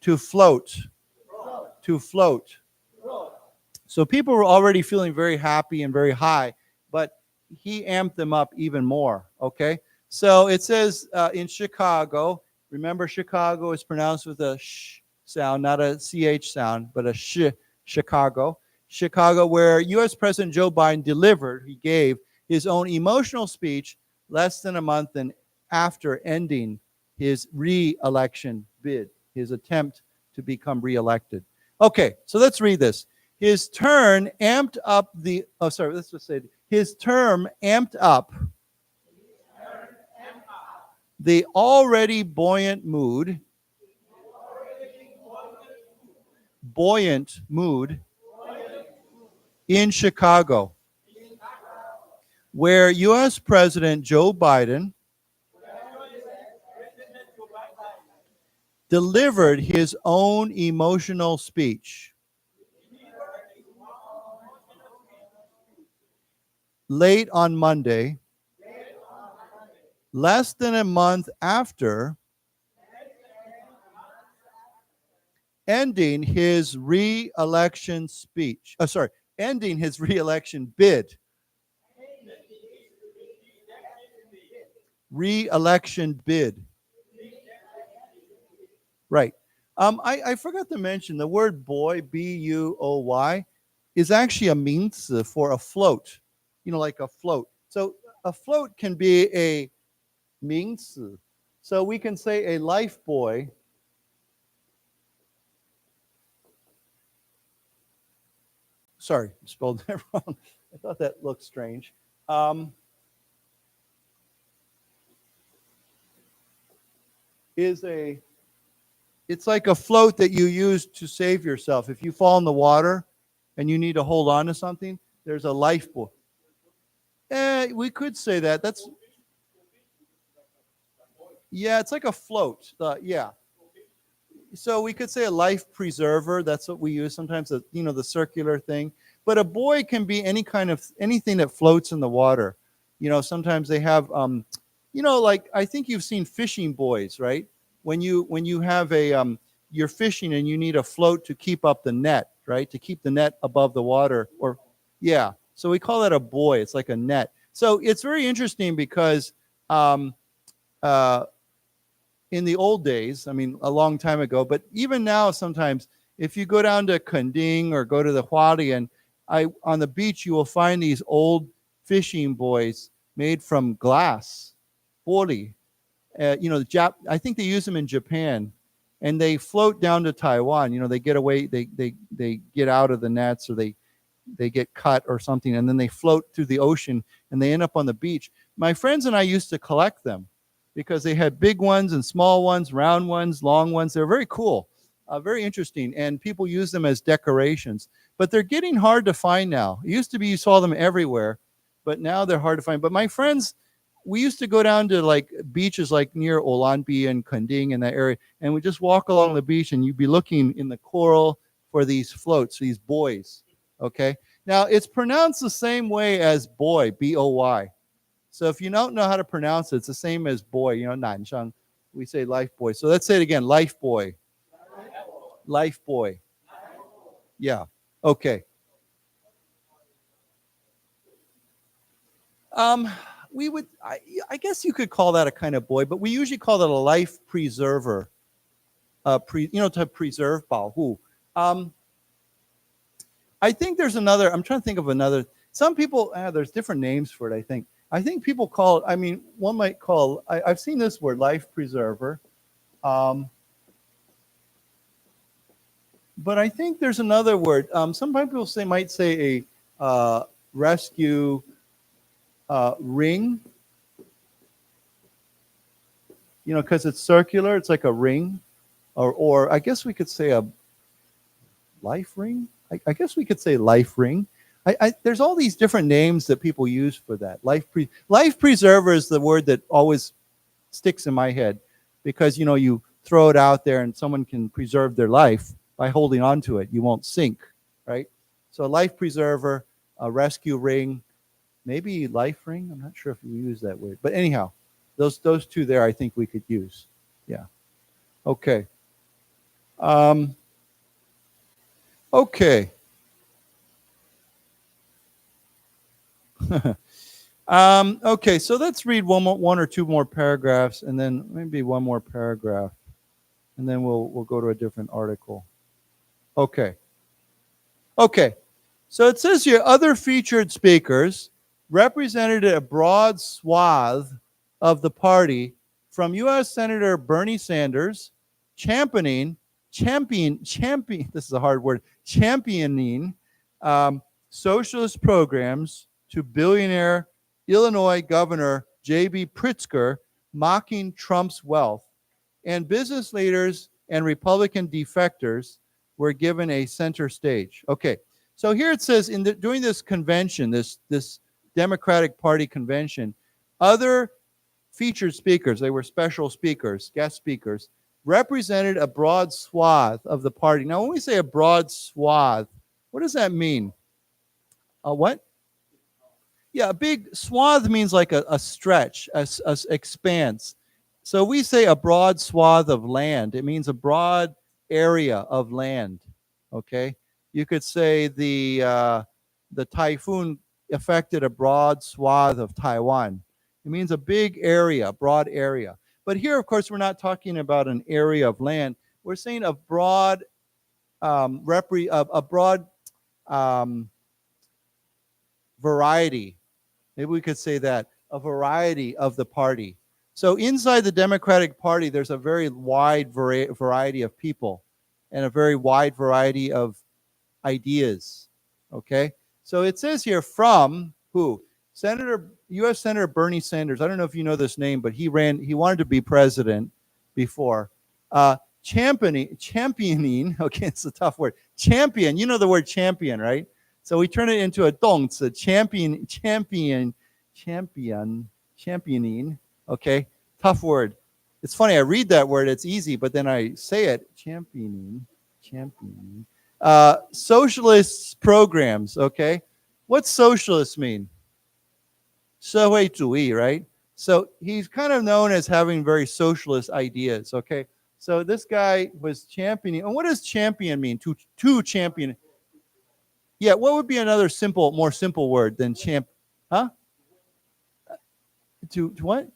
To float. To float. So people were already feeling very happy and very high, but he amped them up even more, okay? So it says in Chicago, remember Chicago is pronounced with a sh sound, not a ch sound, but a sh, Chicago. Chicago, where U.S. President Joe Biden he gave his own emotional speech less than a month after ending his re-election bid, his attempt to become re-elected. Okay, so let's read this. His term amped up his term amped up the already buoyant mood in Chicago, where U.S. President Joe Biden delivered his own emotional speech late on Monday, less than a month after ending his re-election bid. Re-election bid. Right. I forgot to mention the word boy, B-U-O-Y, is actually a minzi for a float, like a float. So a float can be a minzi. So we can say a life buoy sorry, I spelled that wrong. I thought that looked strange. It's like a float that you use to save yourself. If you fall in the water and you need to hold on to something, there's a lifeboat. We could say that. Yeah, it's like a float. Yeah. So we could say a life preserver. That's what we use sometimes, the circular thing. But a buoy can be anything that floats in the water. Sometimes they have, like I think you've seen fishing buoys, right? When you have you're fishing and you need a float to keep up the net, right? To keep the net above the water, yeah. So we call that a buoy. It's like a net. So it's very interesting because in the old days, I mean, a long time ago, but even now, sometimes if you go down to Kunding or go to the Hualien, on the beach, you will find these old fishing buoys made from glass,玻璃. I think they use them in Japan, and they float down to Taiwan. They get away, they get out of the nets, or they get cut or something, and then they float through the ocean and they end up on the beach. My friends and I used to collect them because they had big ones and small ones, round ones, long ones. They're very cool, very interesting, and people use them as decorations. But they're getting hard to find now. It used to be you saw them everywhere, but now they're hard to find. But my friends, we used to go down to like beaches like near Olanpi and Kunding in that area, and we just walk along the beach and you'd be looking in the coral for these floats, these buoys. Okay. Now it's pronounced the same way as boy, B-O-Y. So if you don't know how to pronounce it, it's the same as boy, nanshang. We say life boy. So let's say it again, life boy. Life boy. Yeah. Okay. We would, I guess you could call that a kind of buoy, but we usually call that a life preserver. To preserve, 保护. I think there's another, I'm trying to think of another. Some people, there's different names for it, I think. I think people call it, one might call, I've seen this word, life preserver. But I think there's another word. Some people might say a rescue ring. Because it's circular, it's like a ring. Or I guess we could say a life ring. I guess we could say life ring. There's all these different names that people use for that. Life preserver is the word that always sticks in my head because, you throw it out there and someone can preserve their life by holding on to it. You won't sink, right? So life preserver, a rescue ring, maybe life ring. I'm not sure if we use that word. But anyhow, those two there I think we could use. Yeah. Okay. Okay. Okay, so let's read one or two more paragraphs, and then maybe one more paragraph, and then we'll go to a different article. Okay. So it says here, other featured speakers represented a broad swath of the party, from U.S. Senator Bernie Sanders, championing, this is a hard word, championing socialist programs, to billionaire Illinois Governor J.B. Pritzker mocking Trump's wealth, and business leaders and Republican defectors were given a center stage. Okay, so here it says during this convention, this Democratic Party convention, other featured speakers, they were special speakers, guest speakers, represented a broad swath of the party. Now, when we say a broad swath, what does that mean? What? Yeah, a big swath means like a stretch, a expanse. So we say a broad swath of land. It means a broad area of land. Okay, you could say the typhoon affected a broad swath of Taiwan. It means a big area, broad area. But here, of course, we're not talking about an area of land. We're saying a broad, variety. Maybe we could say that, a variety of the party. So inside the Democratic Party, there's a very wide variety of people and a very wide variety of ideas. Okay, so it says here from who? U.S. Senator Bernie Sanders. I don't know if you know this name, but he wanted to be president before. Championing, okay, it's a tough word. Champion, you know the word champion, right? So we turn it into a 动词, championing, okay? Tough word. It's funny, I read that word, it's easy, but then I say it, championing. Socialist programs, okay? What's socialist mean? 社会主义, right? So he's kind of known as having very socialist ideas, okay? So this guy was championing. And what does champion mean? To champion. Yeah, what would be another more simple word than champ? Huh? To what?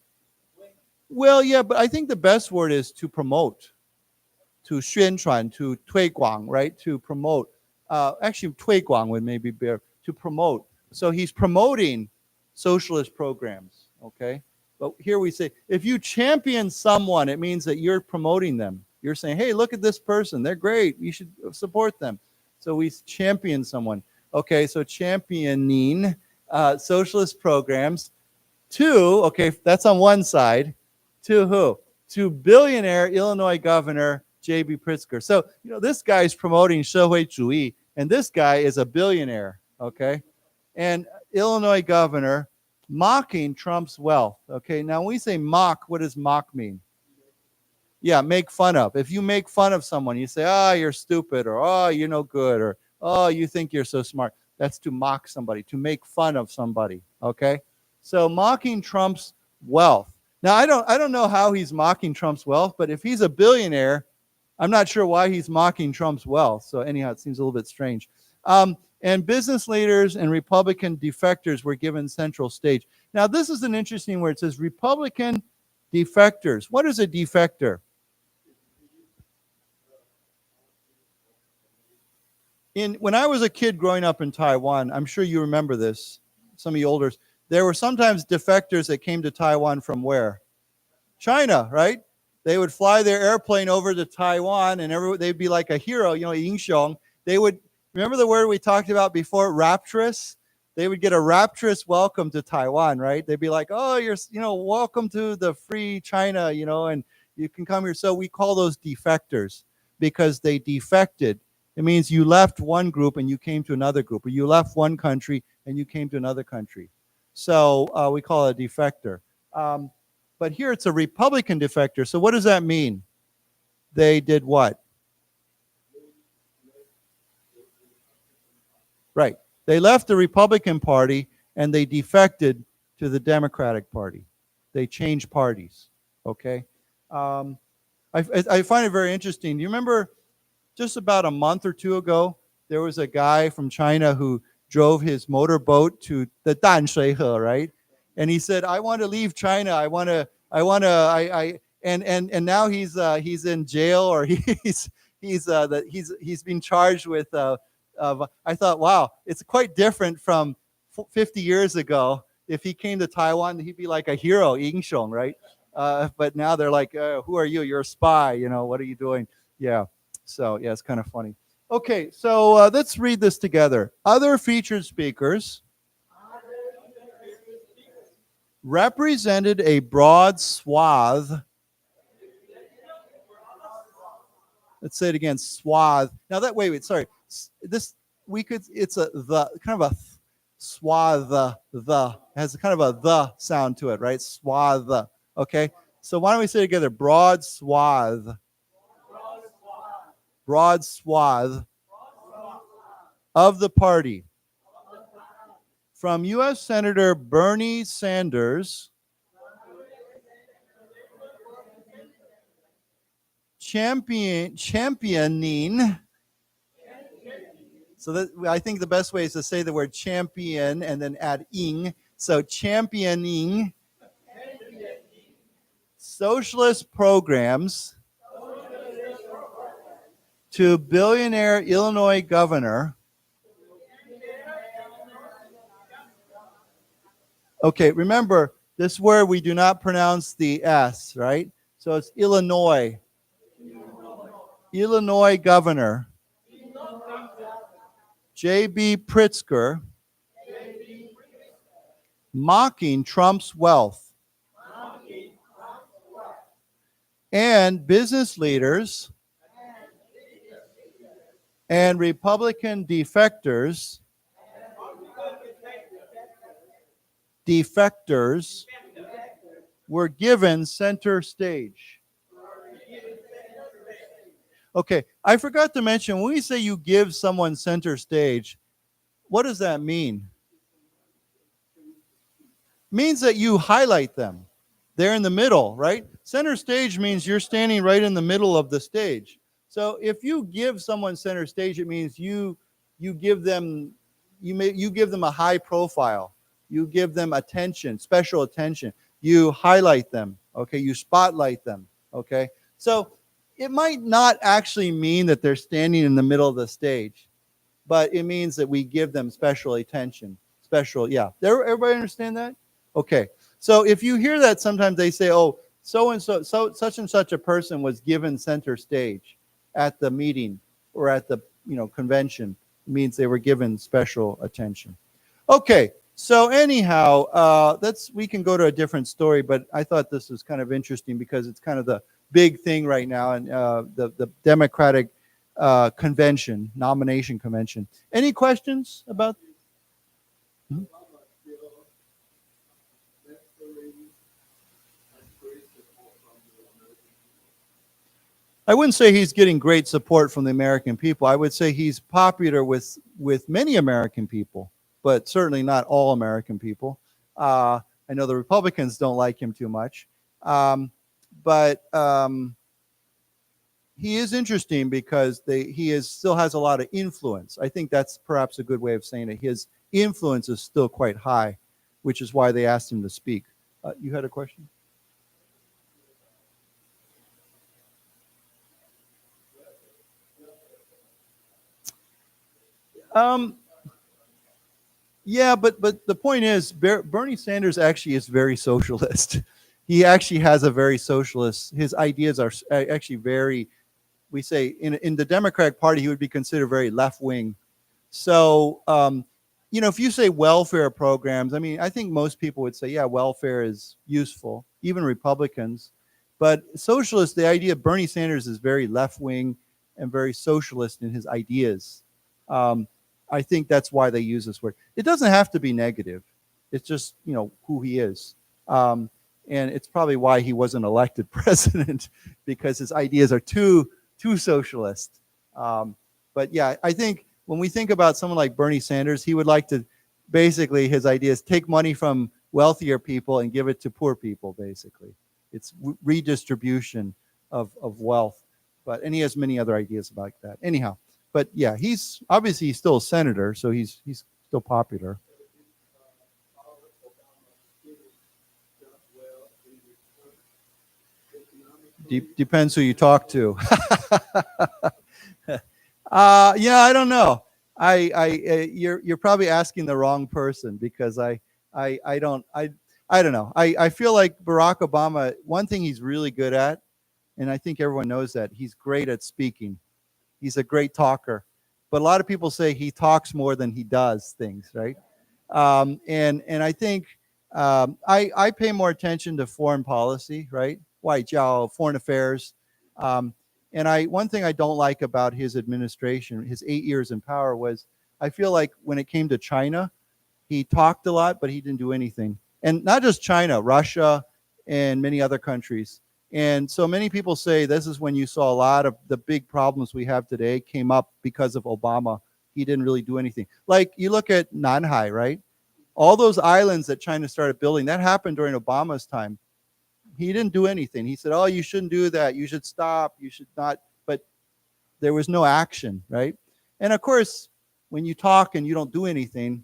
Well, yeah, but I think the best word is to promote. To 宣传, to 推广, right? To promote. Actually, 推广 would maybe be better. To promote. So he's promoting socialist programs, okay? But here we say, if you champion someone, it means that you're promoting them. You're saying, hey, look at this person. They're great. You should support them. So we champion someone. Okay, so championing socialist programs. To, okay, that's on one side. To who? To billionaire Illinois Governor J.B. Pritzker. So, this guy is promoting 社会主义, and this guy is a billionaire, okay? And Illinois governor mocking Trump's wealth. Okay, now when we say mock, what does mock mean? Yeah, make fun of. If you make fun of someone, you say, you're stupid, or you're no good, or you think you're so smart. That's to mock somebody, to make fun of somebody. Okay, so mocking Trump's wealth. Now I don't know how he's mocking Trump's wealth, but if he's a billionaire, I'm not sure why he's mocking Trump's wealth. So anyhow, it seems a little bit strange. And business leaders and Republican defectors were given central stage. Now, this is an interesting word. It says Republican defectors. What is a defector? When I was a kid growing up in Taiwan, I'm sure you remember this, some of you older, there were sometimes defectors that came to Taiwan from where? China, right? They would fly their airplane over to Taiwan, and they'd be like a hero, 英雄. They would, remember the word we talked about before, rapturous? They would get a rapturous welcome to Taiwan, right? They'd be like, you're, welcome to the free China, and you can come here. So we call those defectors because they defected. It means you left one group and you came to another group, or you left one country and you came to another country. So we call it a defector. But here it's a Republican defector. So what does that mean? They did what? Right. They left the Republican Party and they defected to the Democratic Party. They changed parties. Okay. I find it very interesting. Do you remember just about a month or two ago, there was a guy from China who drove his motorboat to the Danshui He, right? And he said, I want to leave China. And now he's in jail, or he's been charged with I thought, wow, it's quite different from 50 years ago. If he came to Taiwan, he'd be like a hero, 英雄, right? But now they're like, who are you? You're a spy. What are you doing? Yeah. So, yeah, it's kind of funny. Okay, so let's read this together. Other featured speakers represented a broad swath. Let's say it again, swath. Now that, wait, sorry. It's kind of a swath, the has kind of a the sound to it, right? Swath. Okay, so why don't we say it together? Broad swath. Broad swath of the party. From U.S. Senator Bernie Sanders, championing. So I think the best way is to say the word champion and then add ing. So championing socialist programs to billionaire Illinois governor. Okay, remember, this word we do not pronounce the S, right? So it's Illinois. Illinois governor J.B. Pritzker mocking Trump's wealth. And business leaders and Republican defectors were given center stage. Okay, I forgot to mention, when we say you give someone center stage, what does that mean? Means that you highlight them. They're in the middle, right? Center stage means you're standing right in the middle of the stage. So if you give someone center stage, it means you give them a high profile. You give them attention, special attention. You highlight them, okay? You spotlight them, okay? So it might not actually mean that they're standing in the middle of the stage, but it means that we give them special attention. Yeah. Everybody understand that? Okay. So if you hear that, sometimes they say, oh, so-and-so, such and such a person was given center stage at the meeting or at the convention. It means they were given special attention. Okay. So anyhow, we can go to a different story, but I thought this was kind of interesting because it's kind of the big thing right now, and the Democratic convention, nomination convention. Any questions about? I wouldn't say he's getting great support from the American people. I would say he's popular with many American people, but certainly not all American people. I know the Republicans don't like him too much. But he is interesting because he still has a lot of influence. I think that's perhaps a good way of saying it. His influence is still quite high, which is why they asked him to speak. You had a question? Yeah, but the point is, Bernie Sanders actually is very socialist. He actually has a very socialist. His ideas are actually very, we say, in the Democratic Party, he would be considered very left-wing. So, if you say welfare programs, I mean, I think most people would say, yeah, welfare is useful, even Republicans. But socialists, the idea of Bernie Sanders is very left-wing and very socialist in his ideas. I think that's why they use this word. It doesn't have to be negative. It's just, who he is. And it's probably why he wasn't elected president, because his ideas are too socialist. But yeah, I think when we think about someone like Bernie Sanders, he would like to, basically, his ideas, take money from wealthier people and give it to poor people, basically. It's redistribution of wealth. And he has many other ideas about that. Anyhow. But yeah, he's obviously still a senator, so he's still popular. Depends who you talk to. Yeah, I don't know. You're probably asking the wrong person, because I don't know. I feel like Barack Obama, one thing he's really good at, and I think everyone knows that, he's great at speaking. He's a great talker, but a lot of people say he talks more than he does things, right? And I think I pay more attention to foreign policy, right? Foreign affairs. And one thing I don't like about his administration, his 8 years in power, was I feel like when it came to China, he talked a lot, but he didn't do anything. And not just China, Russia, and many other countries. And so many people say this is when you saw a lot of the big problems we have today came up because of Obama. He didn't really do anything. Like, you look at Nanhai, right? All those islands that China started building, that happened during Obama's time. He didn't do anything. He said, oh, you shouldn't do that. You should stop. You should not. But there was no action, right? And of course, when you talk and you don't do anything,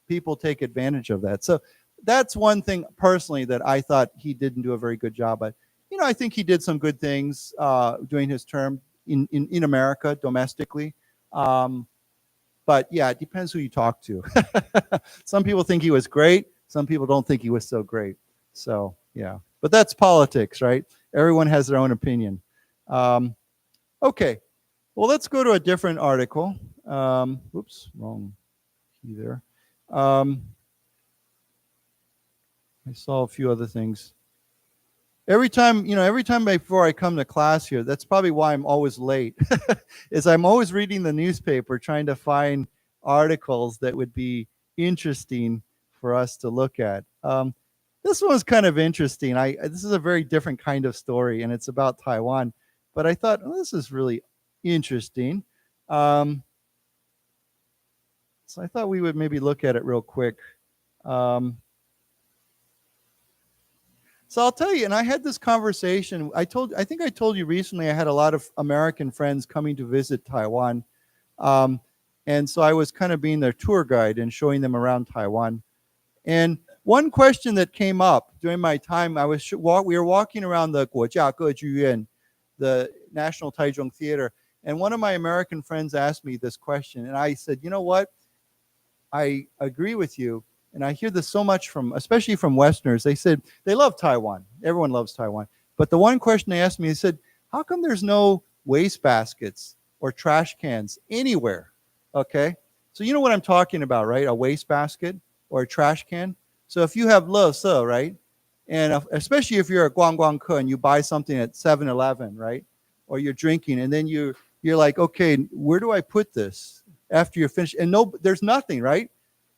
people take advantage of that. So that's one thing personally that I thought he didn't do a very good job at. I think he did some good things during his term in America, domestically. But yeah, it depends who you talk to. Some people think he was great. Some people don't think he was so great. So yeah, but that's politics, right? Everyone has their own opinion. Okay, well, let's go to a different article. Whoops, wrong key there. I saw a few other things. Every time before I come to class here, that's probably why I'm always late, is I'm always reading the newspaper trying to find articles that would be interesting for us to look at. This one's kind of interesting. This is a very different kind of story, and it's about Taiwan. But I thought, this is really interesting. So I thought we would maybe look at it real quick. So I'll tell you, and I had this conversation. I think I told you recently I had a lot of American friends coming to visit Taiwan. And so I was kind of being their tour guide and showing them around Taiwan. And one question that came up during my time, we were walking around the 国家歌剧院, the National Taichung Theater, and one of my American friends asked me this question, and I said, you know what? I agree with you. And I hear this so much especially from Westerners. They said they love Taiwan. Everyone loves Taiwan. But the one question they asked me, they said, how come there's no wastebaskets or trash cans anywhere? Okay. So you know what I'm talking about, right? A wastebasket or a trash can. So if you have 垃圾, right? And especially if you're a guangguangke and you buy something at 7-Eleven, right? Or you're drinking and then you're like, okay, where do I put this after you're finished? And there's nothing, right?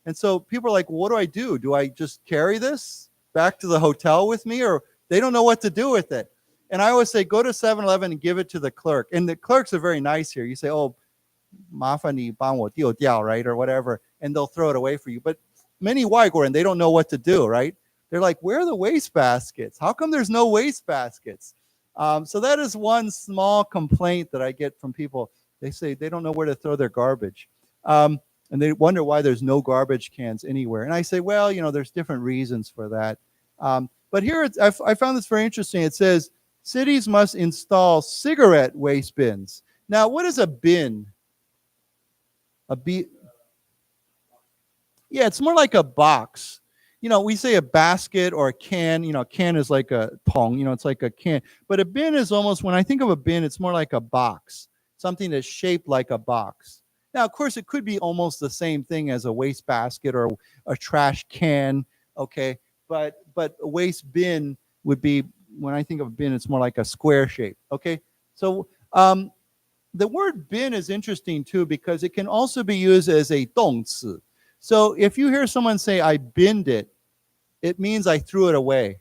And so people are like, well, what do I do? Do I just carry this back to the hotel with me? Or they don't know what to do with it. And I always say, go to 7-Eleven and give it to the clerk. And the clerks are very nice here. You say, oh, 麻烦你帮我丢掉, right? Or whatever. And they'll throw it away for you. But many Waiguoren, they don't know what to do, right? They're like, where are the waste baskets? How come there's no waste baskets? So that is one small complaint that I get from people. They say they don't know where to throw their garbage. And they wonder why there's no garbage cans anywhere. And I say, well, there's different reasons for that. But here, I found this very interesting. It says, cities must install cigarette waste bins. Now, what is a bin? Yeah, it's more like a box. We say a basket or a can. A can is like a tong, it's like a can. But a bin is almost, when I think of a bin, it's more like a box, something that's shaped like a box. Now, of course, it could be almost the same thing as a waste basket or a trash can, okay? But a waste bin would be, when I think of a bin, it's more like a square shape, okay? So the word bin is interesting, too, because it can also be used as a 动词. So if you hear someone say, I binned it, it means I threw it away.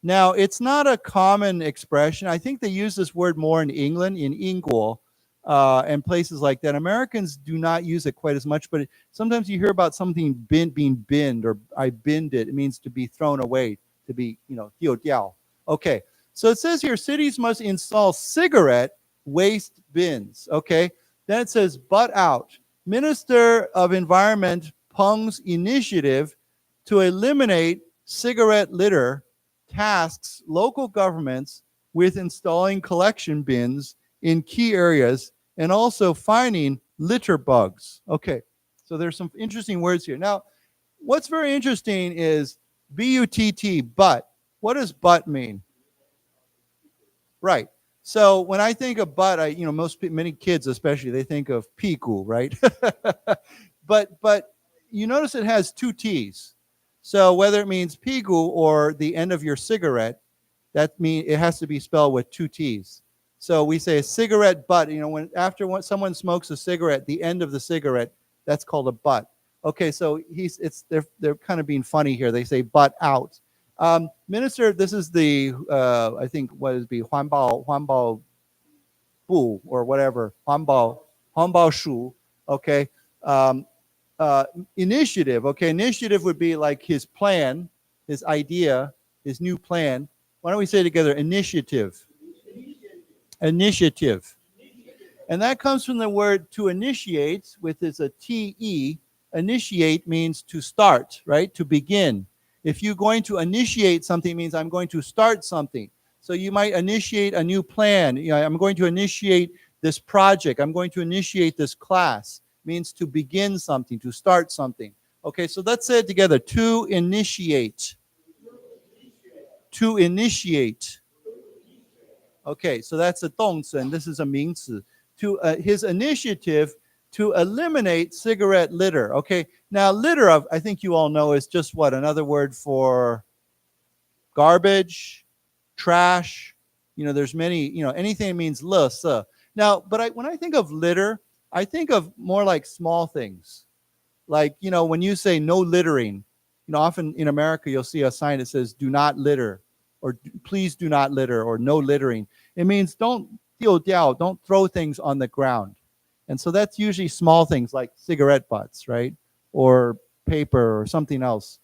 Now, it's not a common expression. I think they use this word more in England, in 英国, and places like that. Americans do not use it quite as much, but sometimes you hear about something being binned or I binned it. It means to be thrown away, to be, 丢掉. Okay, so it says here, cities must install cigarette waste bins. Okay, then it says, butt out. Minister of Environment Peng's initiative to eliminate cigarette litter tasks local governments with installing collection bins in key areas and also finding litter bugs. Okay, so there's some interesting words here. Now, what's very interesting is B-U-T-T, but. What does but mean? Right. So when I think of butt, many kids especially, they think of piku, right? but you notice it has two T's. So whether it means pigu or the end of your cigarette, that means it has to be spelled with two T's. So we say a cigarette butt, when someone smokes a cigarette, the end of the cigarette, that's called a butt. Okay, so they're kind of being funny here. They say butt out. Minister, this is the I think what is be 环保部 or whatever, 环保署. Okay, initiative. Okay, initiative would be like his plan, his idea, his new plan. Why don't we say together, initiative? Initiative. And that comes from the word to initiate, with is a T-E. Initiate means to start, right? To begin. If you're going to initiate something, it means I'm going to start something. So you might initiate a new plan. I'm going to initiate this project. I'm going to initiate this class. It means to begin something, to start something. Okay, so let's say it together. To initiate. To initiate. Okay, so that's a 动词, and this is a 名词. To his initiative to eliminate cigarette litter. Okay, now litter, I think you all know, is just what? Another word for garbage, trash. You know, there's many, you know, anything that means Now, but when I think of litter, I think of more like small things. Like, you know, when you say no littering, you know, often in America, you'll see a sign that says, do not litter, or please do not litter, or no littering. It means don't throw things on the ground. And so that's usually small things like cigarette butts, right? Or paper or something else.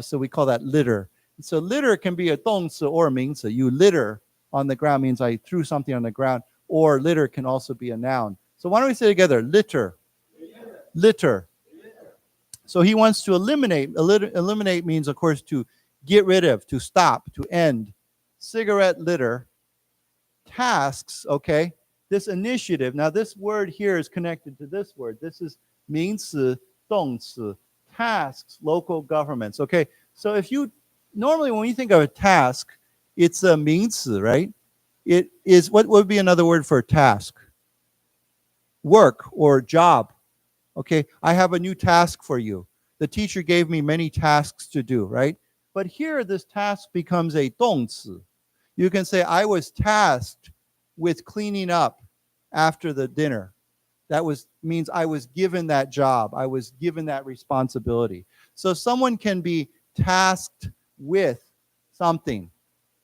So we call that litter. So litter can be a 动词 or a 名词. You litter on the ground means I threw something on the ground, or litter can also be a noun. So why don't we say together, litter, litter. So he wants to eliminate. Eliminate means, of course, to get rid of, to stop, to end. Cigarette litter. Tasks, okay? This initiative. Now, this word here is connected to this word. This is 名词, 动词. Tasks, local governments, okay? So if you, normally when you think of a task, it's a 名词, right? It is, what would be another word for task? Work or job. Okay, I have a new task for you. The teacher gave me many tasks to do, right? But here, this task becomes a 动词. You can say, I was tasked with cleaning up after the dinner. That means I was given that job. I was given that responsibility. So someone can be tasked with something,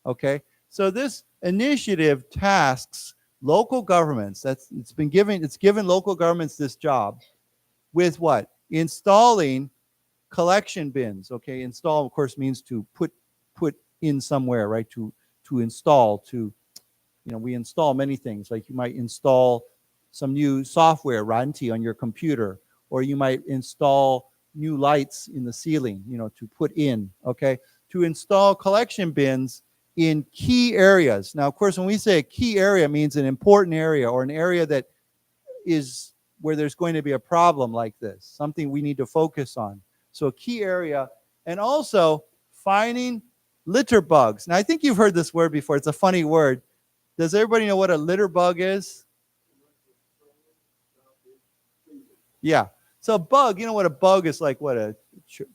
okay? So this initiative tasks local governments. It's given local governments this job. With what? Installing collection bins. Okay, install, of course, means to put in somewhere, right? To install, to, you know, we install many things. Like you might install some new software, 软体, on your computer, or you might install new lights in the ceiling, you know, to put in, okay? To install collection bins in key areas. Now, of course, when we say a key area, it means an important area or an area that is where there's going to be a problem like this, something we need to focus on. So a key area, and also finding litter bugs. Now, I think you've heard this word before. It's a funny word. Does everybody know what a litter bug is? Yeah. So bug, you know what a bug is like, what a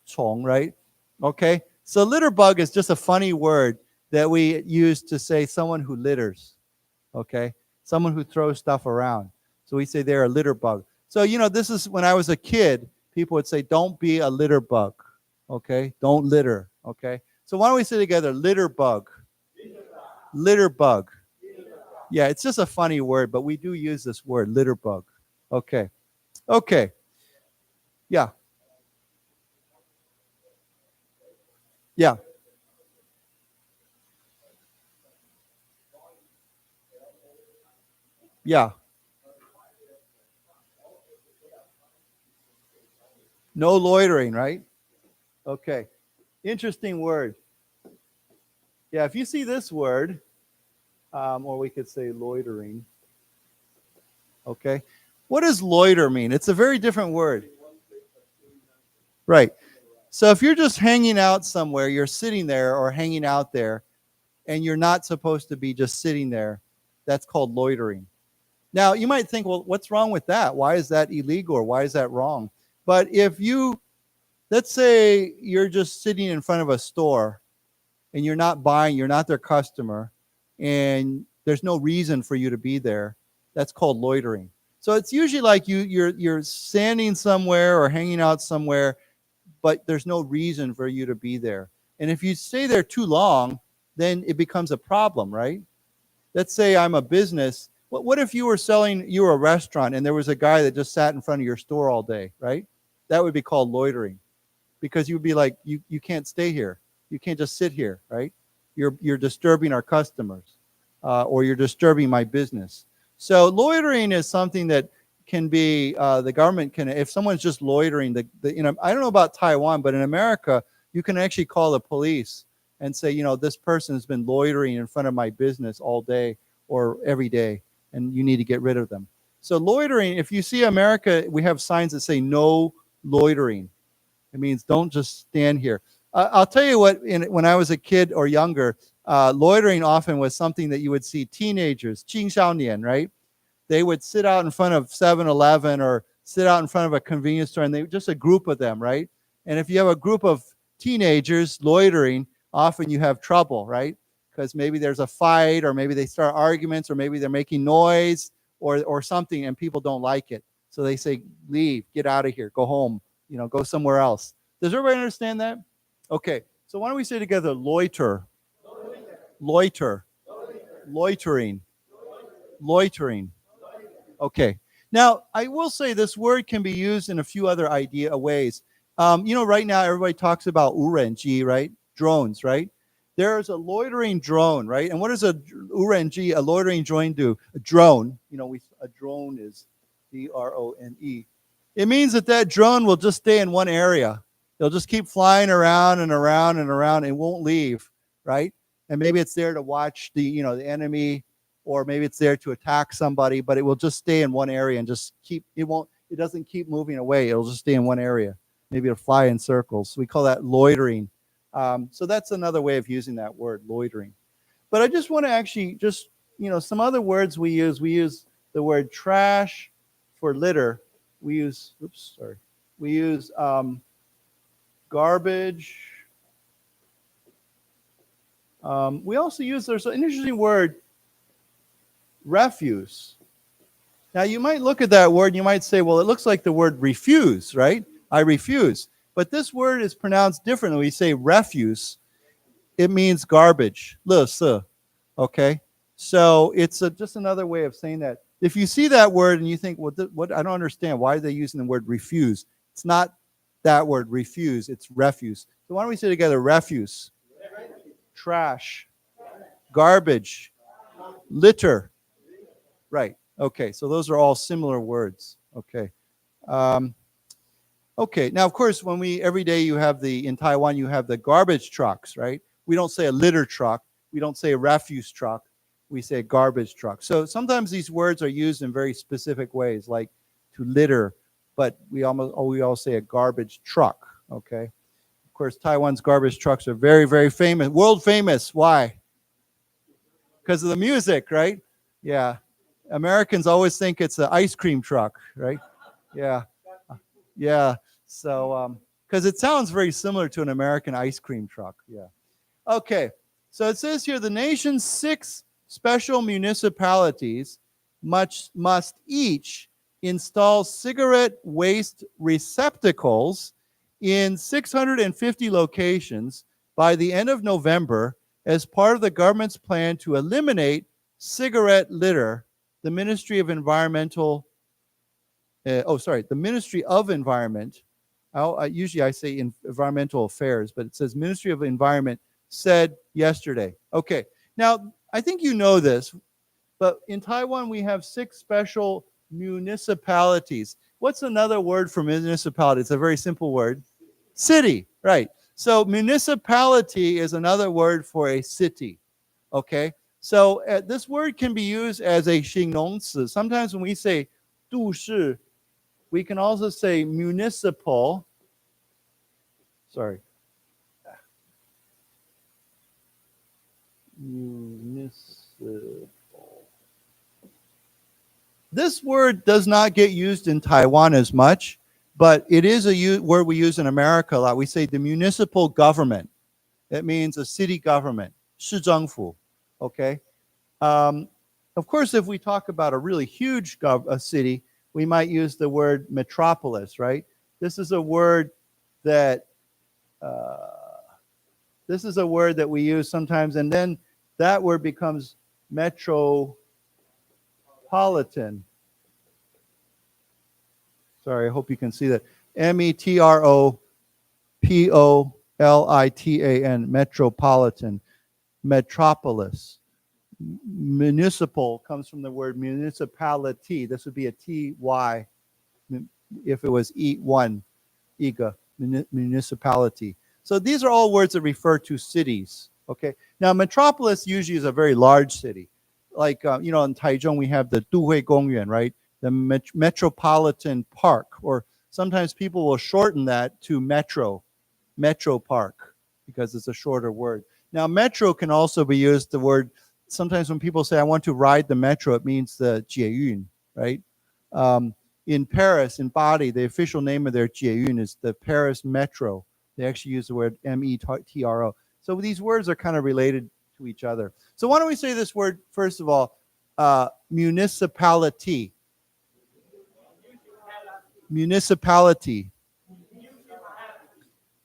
虫, right? Okay. So litter bug is just a funny word that we use to say someone who litters, okay? Someone who throws stuff around. So we say they're a litter bug. So, you know, this is when I was a kid, people would say, don't be a litter bug, okay? Don't litter, okay? So why don't we say together, litter bug? Litter bug. Yeah, it's just a funny word, but we do use this word, litter bug. Okay. Okay. Yeah. Yeah. Yeah. No loitering, right? Okay. Interesting word. Yeah, if you see this word, or we could say loitering. Okay. What does loiter mean? It's a very different word. Right. So if you're just hanging out somewhere, you're sitting there or hanging out there, and you're not supposed to be just sitting there, that's called loitering. Now, you might think, well, what's wrong with that? Why is that illegal, or why is that wrong? But if you, let's say you're just sitting in front of a store and you're not buying, you're not their customer, and there's no reason for you to be there, that's called loitering. So it's usually like you're standing somewhere or hanging out somewhere, but there's no reason for you to be there. And if you stay there too long, then it becomes a problem, right? Let's say I'm a business. What if you were a restaurant and there was a guy that just sat in front of your store all day, right? That would be called loitering, because you'd be like, you can't stay here. You can't just sit here, right? You're disturbing our customers, or you're disturbing my business. So loitering is something that can be, the government can, if someone's just loitering, you know, I don't know about Taiwan, but in America, you can actually call the police and say, you know, this person has been loitering in front of my business all day or every day, and you need to get rid of them. So loitering, if you see America, we have signs that say no loitering. It means don't just stand here. I'll tell you what, when I was a kid or younger, loitering often was something that you would see teenagers, 青少年, right? They would sit out in front of 7-Eleven or sit out in front of a convenience store, and they just a group of them, right? And if you have a group of teenagers loitering, often you have trouble, right? Because maybe there's a fight, or maybe they start arguments, or maybe they're making noise or something, and people don't like it. So they say, leave, get out of here, go home, go somewhere else. Does everybody understand that? Okay, so why don't we say together, loiter, loiter, loitering, loitering. Okay, now I will say this word can be used in a few other ways. Right now everybody talks about 无人机, right? Drones, right? There's a loitering drone, right? And what does a 无人机, a loitering drone do? A drone, a drone is D-R-O-N-E. It means that drone will just stay in one area. They'll just keep flying around and around and around and won't leave, right? And maybe it's there to watch the enemy, or maybe it's there to attack somebody, but it will just stay in one area and just it doesn't keep moving away. It'll just stay in one area. Maybe it'll fly in circles. We call that loitering. So that's another way of using that word, loitering. But I just want to actually some other words we use. We use the word trash for litter. We use garbage. We also use, there's an interesting word, refuse. Now you might look at that word and you might say, well, it looks like the word refuse, right? I refuse. But this word is pronounced differently. We say refuse. It means garbage. 垃圾. Okay? So it's just another way of saying that. If you see that word and you think, what I don't understand, why are they using the word refuse? It's not that word, refuse, it's refuse. So why don't we say together, refuse, trash, garbage, litter. Right. Okay. So those are all similar words. Okay. Okay. Now, of course, every day in Taiwan, you have the garbage trucks, right? We don't say a litter truck. We don't say a refuse truck. We say a garbage truck. So sometimes these words are used in very specific ways, like to litter, but we all say a garbage truck. Okay. Of course, Taiwan's garbage trucks are very, very famous, world famous. Why? Because of the music, right? Yeah. Americans always think it's an ice cream truck, right? Yeah. Yeah. So, because it sounds very similar to an American ice cream truck. Yeah. Okay. So it says here, the nation's 6 special municipalities must each install cigarette waste receptacles in 650 locations by the end of November as part of the government's plan to eliminate cigarette litter. The Ministry of Environment, usually I say Environmental Affairs, but it says Ministry of Environment said yesterday. Okay, now I think you know this, but in Taiwan we have 6 special municipalities. What's another word for municipality? It's a very simple word. City, right. So municipality is another word for a city, okay? So this word can be used as a 形容词. Sometimes when we say 都市, we can also say municipal. Sorry. Municipal. This word does not get used in Taiwan as much, but it is a word we use in America a lot. We say the municipal government. It means a city government, 市政府. Okay. Of course, if we talk about a really huge city, we might use the word metropolis, right? This is a word that we use sometimes, and then that word becomes metropolitan. Sorry, I hope you can see that. metropolitan, metropolitan, metropolis. Municipal comes from the word municipality. This would be a ty if it was one, iga, municipality. So these are all words that refer to cities. Okay. Now, metropolis usually is a very large city. Like, in Taichung, we have the Duhui Gongyuan, right? The Metropolitan Park, or sometimes people will shorten that to Metro Park, because it's a shorter word. Now, metro can also be used, the word, sometimes when people say, I want to ride the metro, it means the 捷运, right? in Paris, in Bali, the official name of their 捷运 is the Paris Metro. They actually use the word METRO. So these words are kind of related to each other. So why don't we say this word, first of all, municipality. Municipality.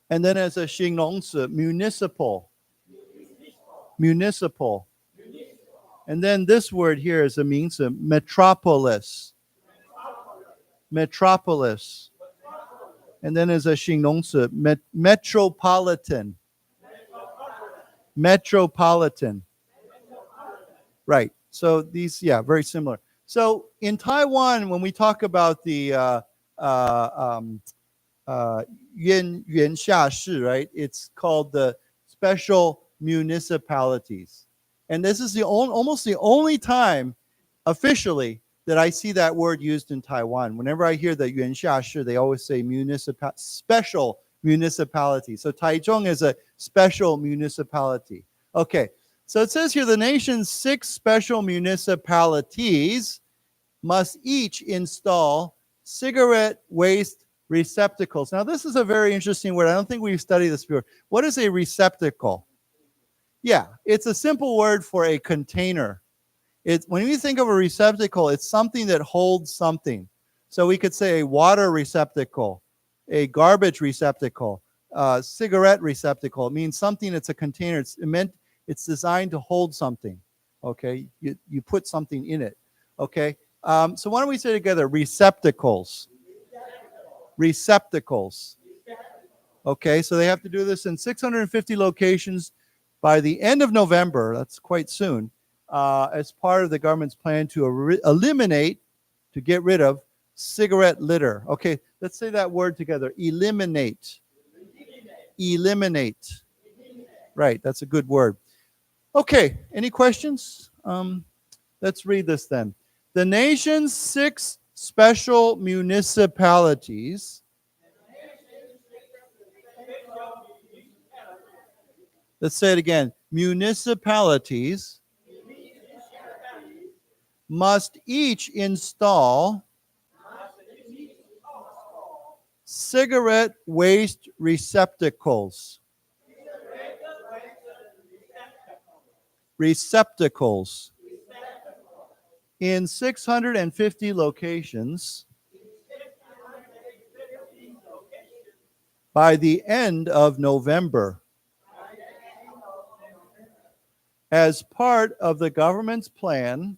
And then as a 形容词, municipal. Municipal. And then this word here is a 名词, metropolis. Metropolis. And then as a 形容词, metropolitan. Metropolitan. Right. So these, yeah, very similar. So in Taiwan, when we talk about the 原下市, right? It's called the special municipalities. And this is almost the only time officially that I see that word used in Taiwan. Whenever I hear the 原下市, they always say special municipality. So Taichung is a special municipality. Okay, so it says here the nation's 6 special municipalities must each install cigarette waste receptacles. Now, this is a very interesting word. I don't think we've studied this before. What is a receptacle? Yeah, it's a simple word for a container. When you think of a receptacle, it's something that holds something. So we could say a water receptacle, a garbage receptacle, a cigarette receptacle. It means something that's a container. It's designed to hold something. Okay, you put something in it. Okay, so why don't we say together receptacles? Receptacles. Okay, so they have to do this in 650 locations by the end of November. That's quite soon. As part of the government's plan to to get rid of cigarette litter. Okay, let's say that word together. Eliminate. Eliminate. Right, that's a good word. Okay, any questions? Let's read this then. The nation's 6 special municipalities. Let's say it again. Municipalities must each install cigarette waste receptacles. Receptacles in 650 locations by the end of November, as part of the government's plan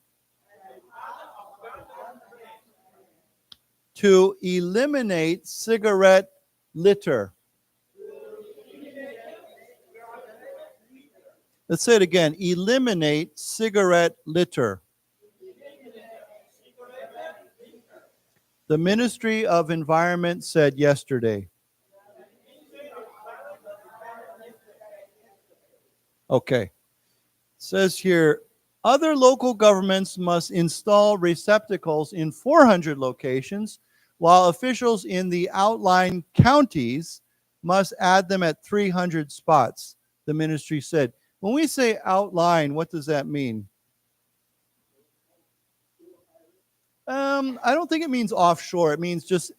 to eliminate cigarette litter. Let's say it again. Eliminate cigarette litter. The Ministry of Environment said yesterday. Okay. It says here, other local governments must install receptacles in 400 locations, while officials in the outlying counties must add them at 300 spots, the ministry said. When we say outline, what does that mean? I don't think it means offshore. It means just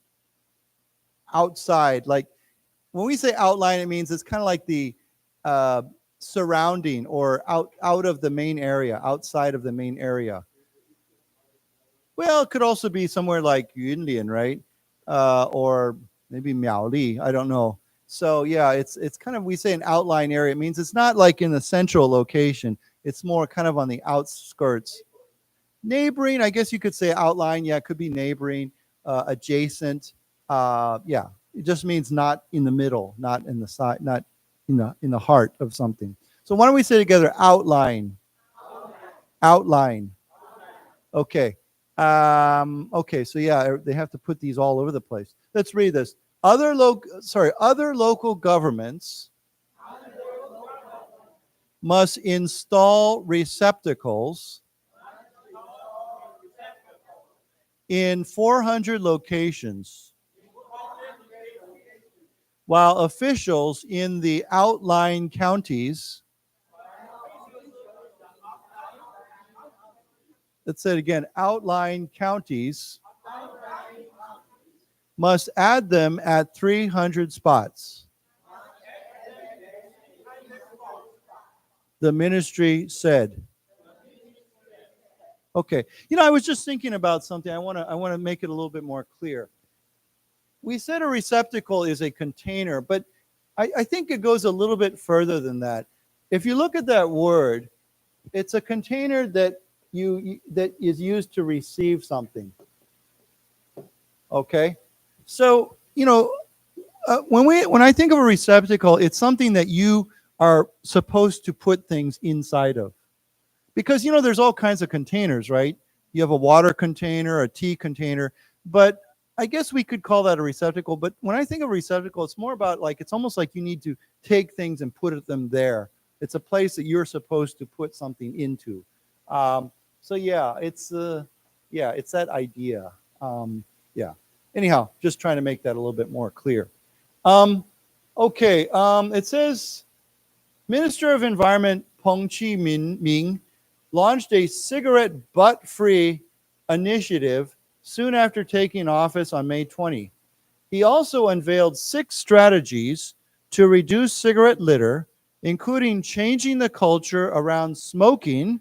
outside. Like when we say outline, it means it's kind of like the surrounding or out of the main area, outside of the main area. Well, it could also be somewhere like Yunlin, right? Or maybe Miaoli. I don't know. So yeah, it's kind of, we say an outline area. It means it's not like in the central location. It's more kind of on the outskirts. Neighboring, I guess you could say outline. Yeah, it could be neighboring, adjacent. Yeah, it just means not in the middle, not in the side, not in the heart of something. So why don't we say together outline? Outline. Okay. Okay, so yeah, they have to put these all over the place. Let's read this. Other local governments must install receptacles in 400 locations, while officials in the outlying counties, let's say it again, outlying counties must add them at 300 spots. The ministry said. Okay. I was just thinking about something. I want to make it a little bit more clear. We said a receptacle is a container, but I think it goes a little bit further than that. If you look at that word, it's a container that is used to receive something. Okay? So, when I think of a receptacle, it's something that you are supposed to put things inside of. Because, there's all kinds of containers, right? You have a water container, a tea container, but I guess we could call that a receptacle. But when I think of receptacle, it's more about it's almost like you need to take things and put them there. It's a place that you're supposed to put something into. So yeah, it's that idea. Anyhow, just trying to make that a little bit more clear. Okay. It says, Minister of Environment Peng Chi-ming launched a cigarette butt-free initiative soon after taking office on May 20. He also unveiled 6 strategies to reduce cigarette litter, including changing the culture around smoking,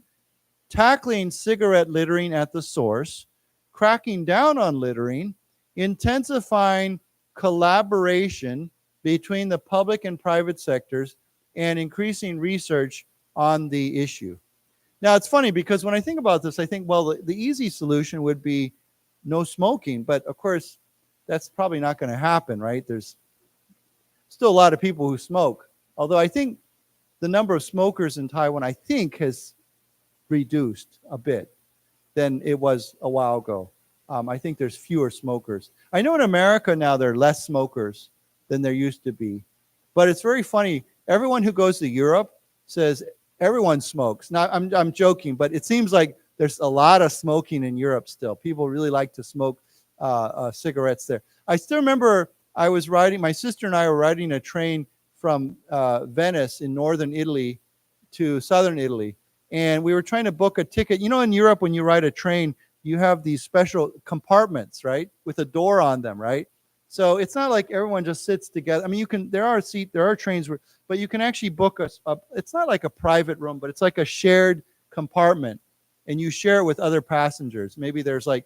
tackling cigarette littering at the source, cracking down on littering, intensifying collaboration between the public and private sectors, and increasing research on the issue. Now, it's funny because when I think about this, I think, well, the easy solution would be no smoking. But, of course, that's probably not going to happen, right? There's still a lot of people who smoke. Although I think the number of smokers in Taiwan, I think, has reduced a bit than it was a while ago. I think there's fewer smokers. I know in America now there are less smokers than there used to be. But it's very funny. Everyone who goes to Europe says everyone smokes. Now, I'm joking, but it seems like there's a lot of smoking in Europe still. People really like to smoke cigarettes there. I still remember my sister and I were riding a train from Venice in northern Italy to southern Italy. And we were trying to book a ticket. In Europe, when you ride a train, you have these special compartments, right? With a door on them, right? So it's not like everyone just sits together. I mean, there are trains but you can actually book it's not like a private room, but it's like a shared compartment, and you share it with other passengers. Maybe there's 4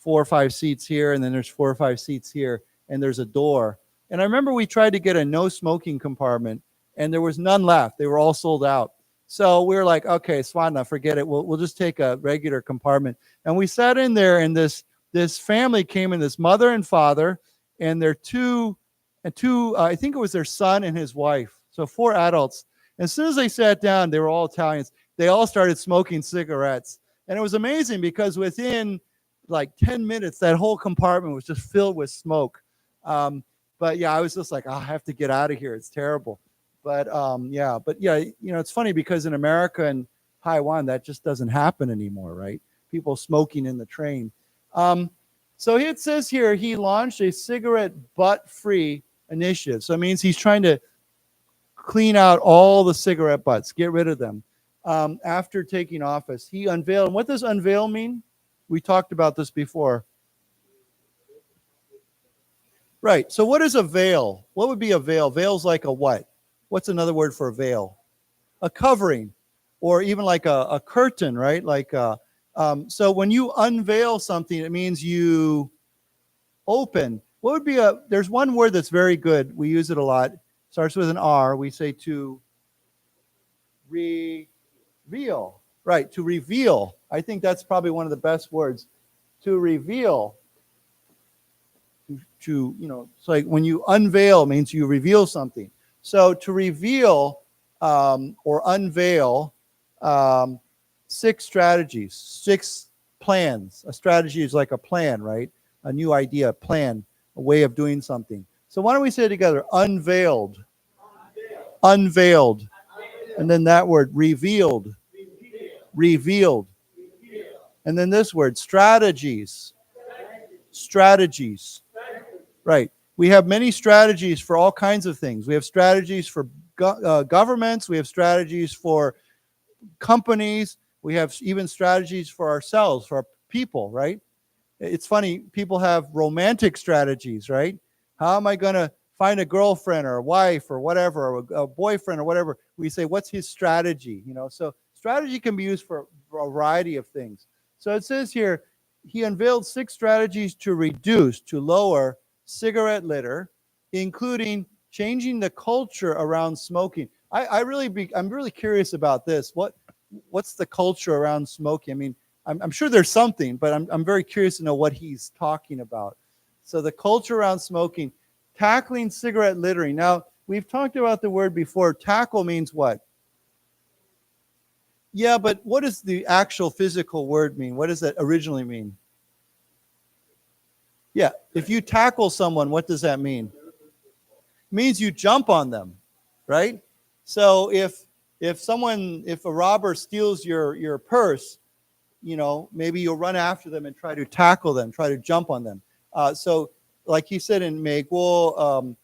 or 5 seats here, and then there's 4 or 5 seats here, and there's a door. And I remember we tried to get a no smoking compartment, and there was none left. They were all sold out. So we were like, okay, Swana, forget it. We'll just take a regular compartment. And we sat in there, and this family came in, this mother and father, and their two, I think it was their son and his wife. So 4 adults. As soon as they sat down, they were all Italians. They all started smoking cigarettes. And it was amazing because within 10 minutes, that whole compartment was just filled with smoke. But yeah, I was just like, I have to get out of here. It's terrible. But it's funny because in America and Taiwan, that just doesn't happen anymore, right? People smoking in the train. So it says here, he launched a cigarette butt-free initiative. So it means he's trying to clean out all the cigarette butts, get rid of them. After taking office, he unveiled. And what does unveil mean? We talked about this before. Right. So what is a veil? What would be a veil? Veil's like a what? What's another word for a veil? A covering, or even like a curtain, right? So when you unveil something, it means you open. What would be there's one word that's very good. We use it a lot. Starts with an R. We say to reveal. Right, to reveal. I think that's probably one of the best words. To reveal. It's like when you unveil means you reveal something. So to reveal or unveil 6 strategies, 6 plans. A strategy is like a plan, right? A new idea, a plan, a way of doing something. So why don't we say it together? Unveiled. Unveiled. And then that word, revealed. Revealed. And then this word, strategies. Strategies. Right. We have many strategies for all kinds of things. We have strategies for governments. We have strategies for companies. We have even strategies for ourselves, for our people, right? It's funny, people have romantic strategies, right? How am I going to find a girlfriend or a wife or whatever, or a boyfriend or whatever? We say, what's his strategy? So strategy can be used for a variety of things. So it says here, he unveiled 6 strategies to lower cigarette litter, including changing the culture around smoking. I'm really curious about this. What's the culture around smoking? I mean, I'm sure there's something, but I'm very curious to know what he's talking about. So the culture around smoking, tackling cigarette littering. Now, we've talked about the word before. Tackle means what? Yeah, but what does the actual physical word mean? What does that originally mean? Yeah, if you tackle someone, what does that mean? It means you jump on them, right? So if a robber steals your purse, maybe you'll run after them and try to tackle them, try to jump on them. So like he said in 美国,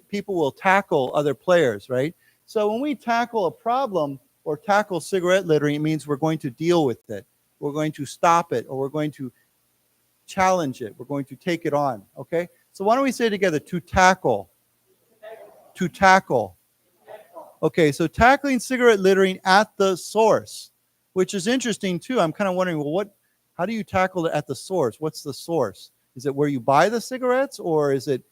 people will tackle other players, right? So when we tackle a problem or tackle cigarette littering, it means we're going to deal with it. We're going to stop it, or we're going to challenge it. We're going to take it on, okay? So why don't we say together, to tackle. To tackle. Okay, so tackling cigarette littering at the source, which is interesting too. I'm kind of wondering, well, how do you tackle it at the source? What's the source? Is it where you buy the cigarettes, or is it,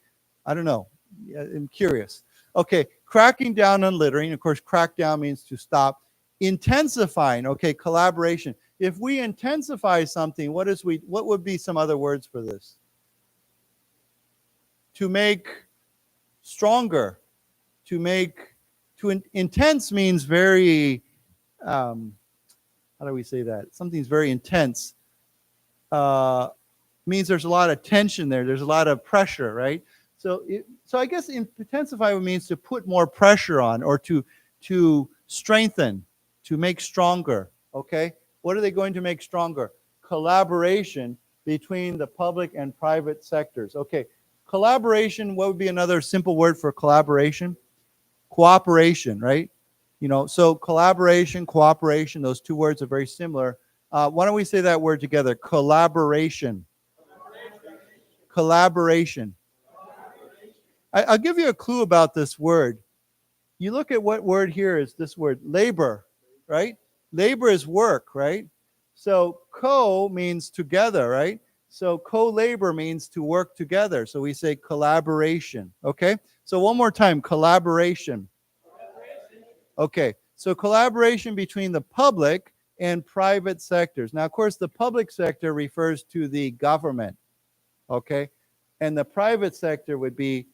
I don't know. I'm curious. Okay, cracking down on littering. Of course, crack down means to stop. Intensifying, okay, collaboration. If we intensify something, what would be some other words for this? To make stronger. Intense means very, how do we say that? Something's very intense. Means there's a lot of tension there. There's a lot of pressure, right? So I guess intensify means to put more pressure on, or to strengthen, to make stronger, okay? What are they going to make stronger? Collaboration between the public and private sectors. Okay, collaboration, what would be another simple word for collaboration? Cooperation, right? So collaboration, cooperation, those two words are very similar. Why don't we say that word together? Collaboration. Collaboration. I'll give you a clue about this word. You look at what word here is this word, labor, right? Labor is work, right? So co means together, right? So co-labor means to work together. So we say collaboration, okay? So one more time, collaboration. Okay, so collaboration between the public and private sectors. Now, of course, the public sector refers to the government, okay? And the private sector would be,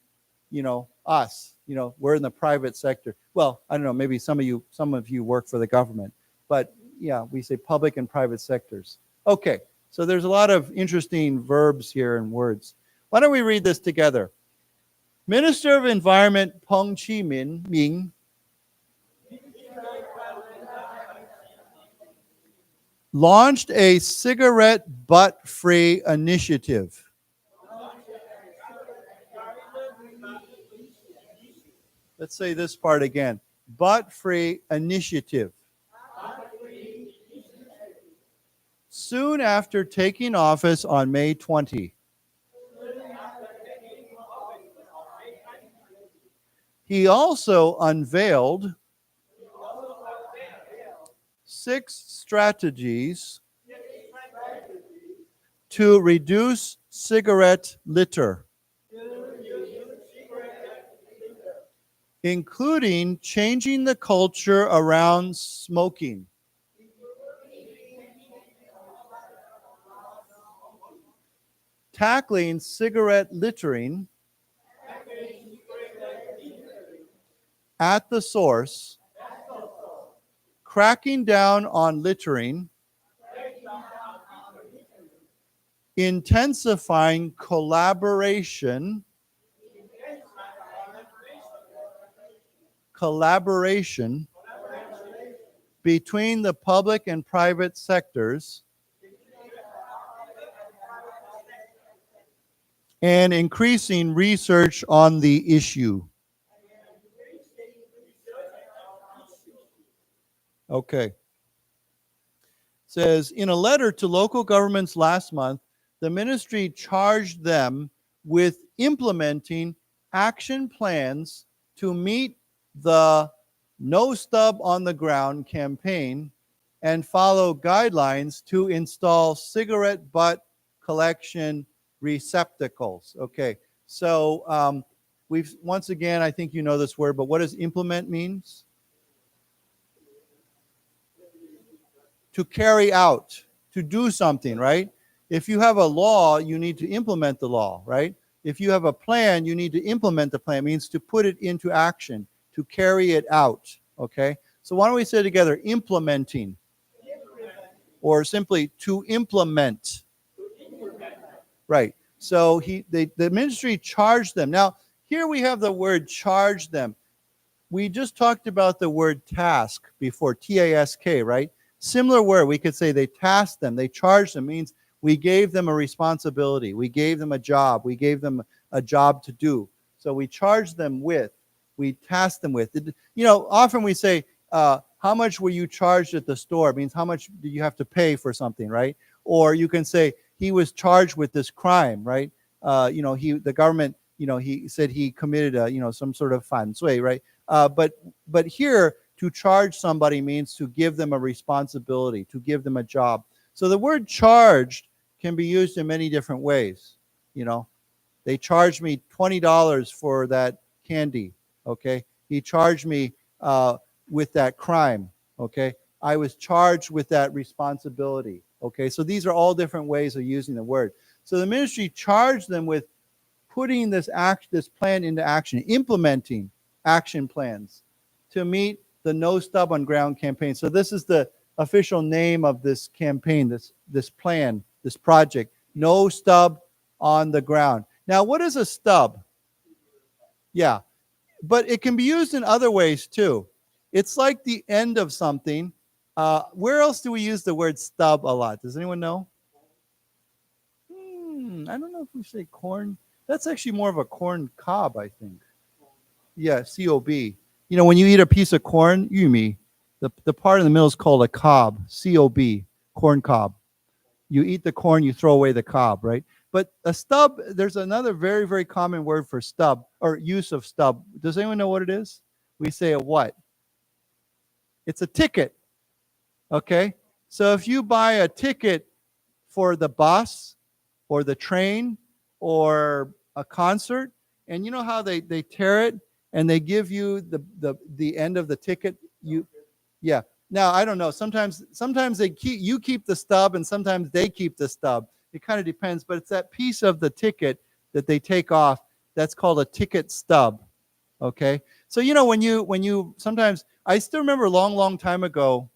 us. We're in the private sector. Well, I don't know, maybe some of you work for the government. But yeah, we say public and private sectors. Okay, so there's a lot of interesting verbs here and words. Why don't we read this together? Minister of Environment Peng Chi-ming launched a cigarette butt-free initiative. Let's say this part again. Butt-free initiative. Soon after taking office on May 20. He also unveiled 6 strategies to reduce cigarette litter, including changing the culture around smoking. Tackling cigarette littering at the source, cracking down on littering, intensifying collaboration between the public and private sectors, and increasing research on the issue. Okay. says, in a letter to local governments last month, the ministry charged them with implementing action plans to meet the No Stub on the Ground campaign and follow guidelines to install cigarette butt collection receptacles. Okay, so we've, once again, I think you know this word, but what does implement means? To carry out, to do something, right? If you have a law, you need to implement the law, right? If you have a plan, you need to implement the plan. It means to put it into action, to carry it out, okay? So why don't we say together, implementing, or simply to implement, right? So the ministry charged them. Now, here we have the word charge them. We just talked about the word task before, T-A-S-K, right? Similar word, we could say they tasked them, they charged them, means we gave them a responsibility, we gave them a job, we gave them a job to do. So we charged them with, we tasked them with. You know, often we say, how much were you charged at the store? It means how much do you have to pay for something, right? Or you can say he was charged with this crime, right? You know, the government, you know, he said he committed some sort of 犯罪, right? But here, to charge somebody means to give them a responsibility, to give them a job. So the word charged can be used in many different ways. You know, they charged me $20 for that candy. Okay, he charged me with that crime. Okay, I was charged with that responsibility. Okay, so these are all different ways of using the word. So the ministry charged them with putting this plan into action, implementing action plans to meet the No Stub on Ground campaign. So this is the official name of this campaign, this plan, this project, No Stub on the Ground. Now, what is a stub? Yeah, but it can be used in other ways too. It's like the end of something. Where else do we use the word stub a lot? Does anyone know? I don't know if we say corn. That's actually more of a corn cob, I think. Yeah, C-O-B. You know, when you eat a piece of corn, yumi, the part in the middle is called a cob, C-O-B, corn cob. You eat the corn, you throw away the cob, right? But a stub, there's another very, very common word for stub, or use of stub. Does anyone know what it is? We say a what? It's a ticket, okay? So if you buy a ticket for the bus or the train or a concert, and you know how they tear it and they give you the end of the ticket? Yeah. Now, I don't know. Sometimes you keep the stub and sometimes they keep the stub. It kind of depends, but it's that piece of the ticket that they take off. That's called a ticket stub. Okay. So, you know, when you sometimes, I still remember a long time ago,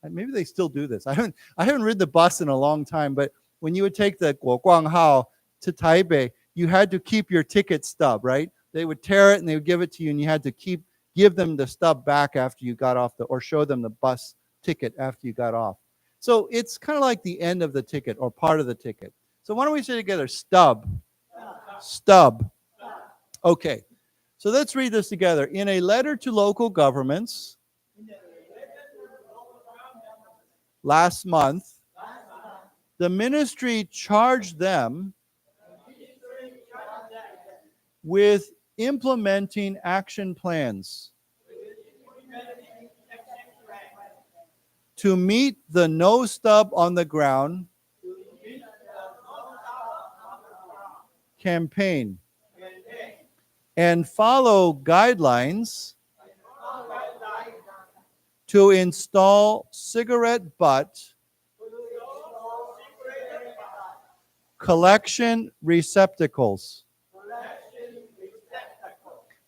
maybe they still do this. I haven't ridden the bus in a long time, but when you would take the Guoguanghao to Taipei, you had to keep your ticket stub, right? They would tear it and they would give it to you, and you had to give them the stub back after you got off or show them the bus ticket after you got off. So it's kind of like the end of the ticket or part of the ticket. So why don't we say together, stub, stub. Okay, so let's read this together. In a letter to local governments last month, the ministry charged them with implementing action plans to meet the No Stub on the Ground campaign and follow guidelines to install cigarette butt collection receptacles.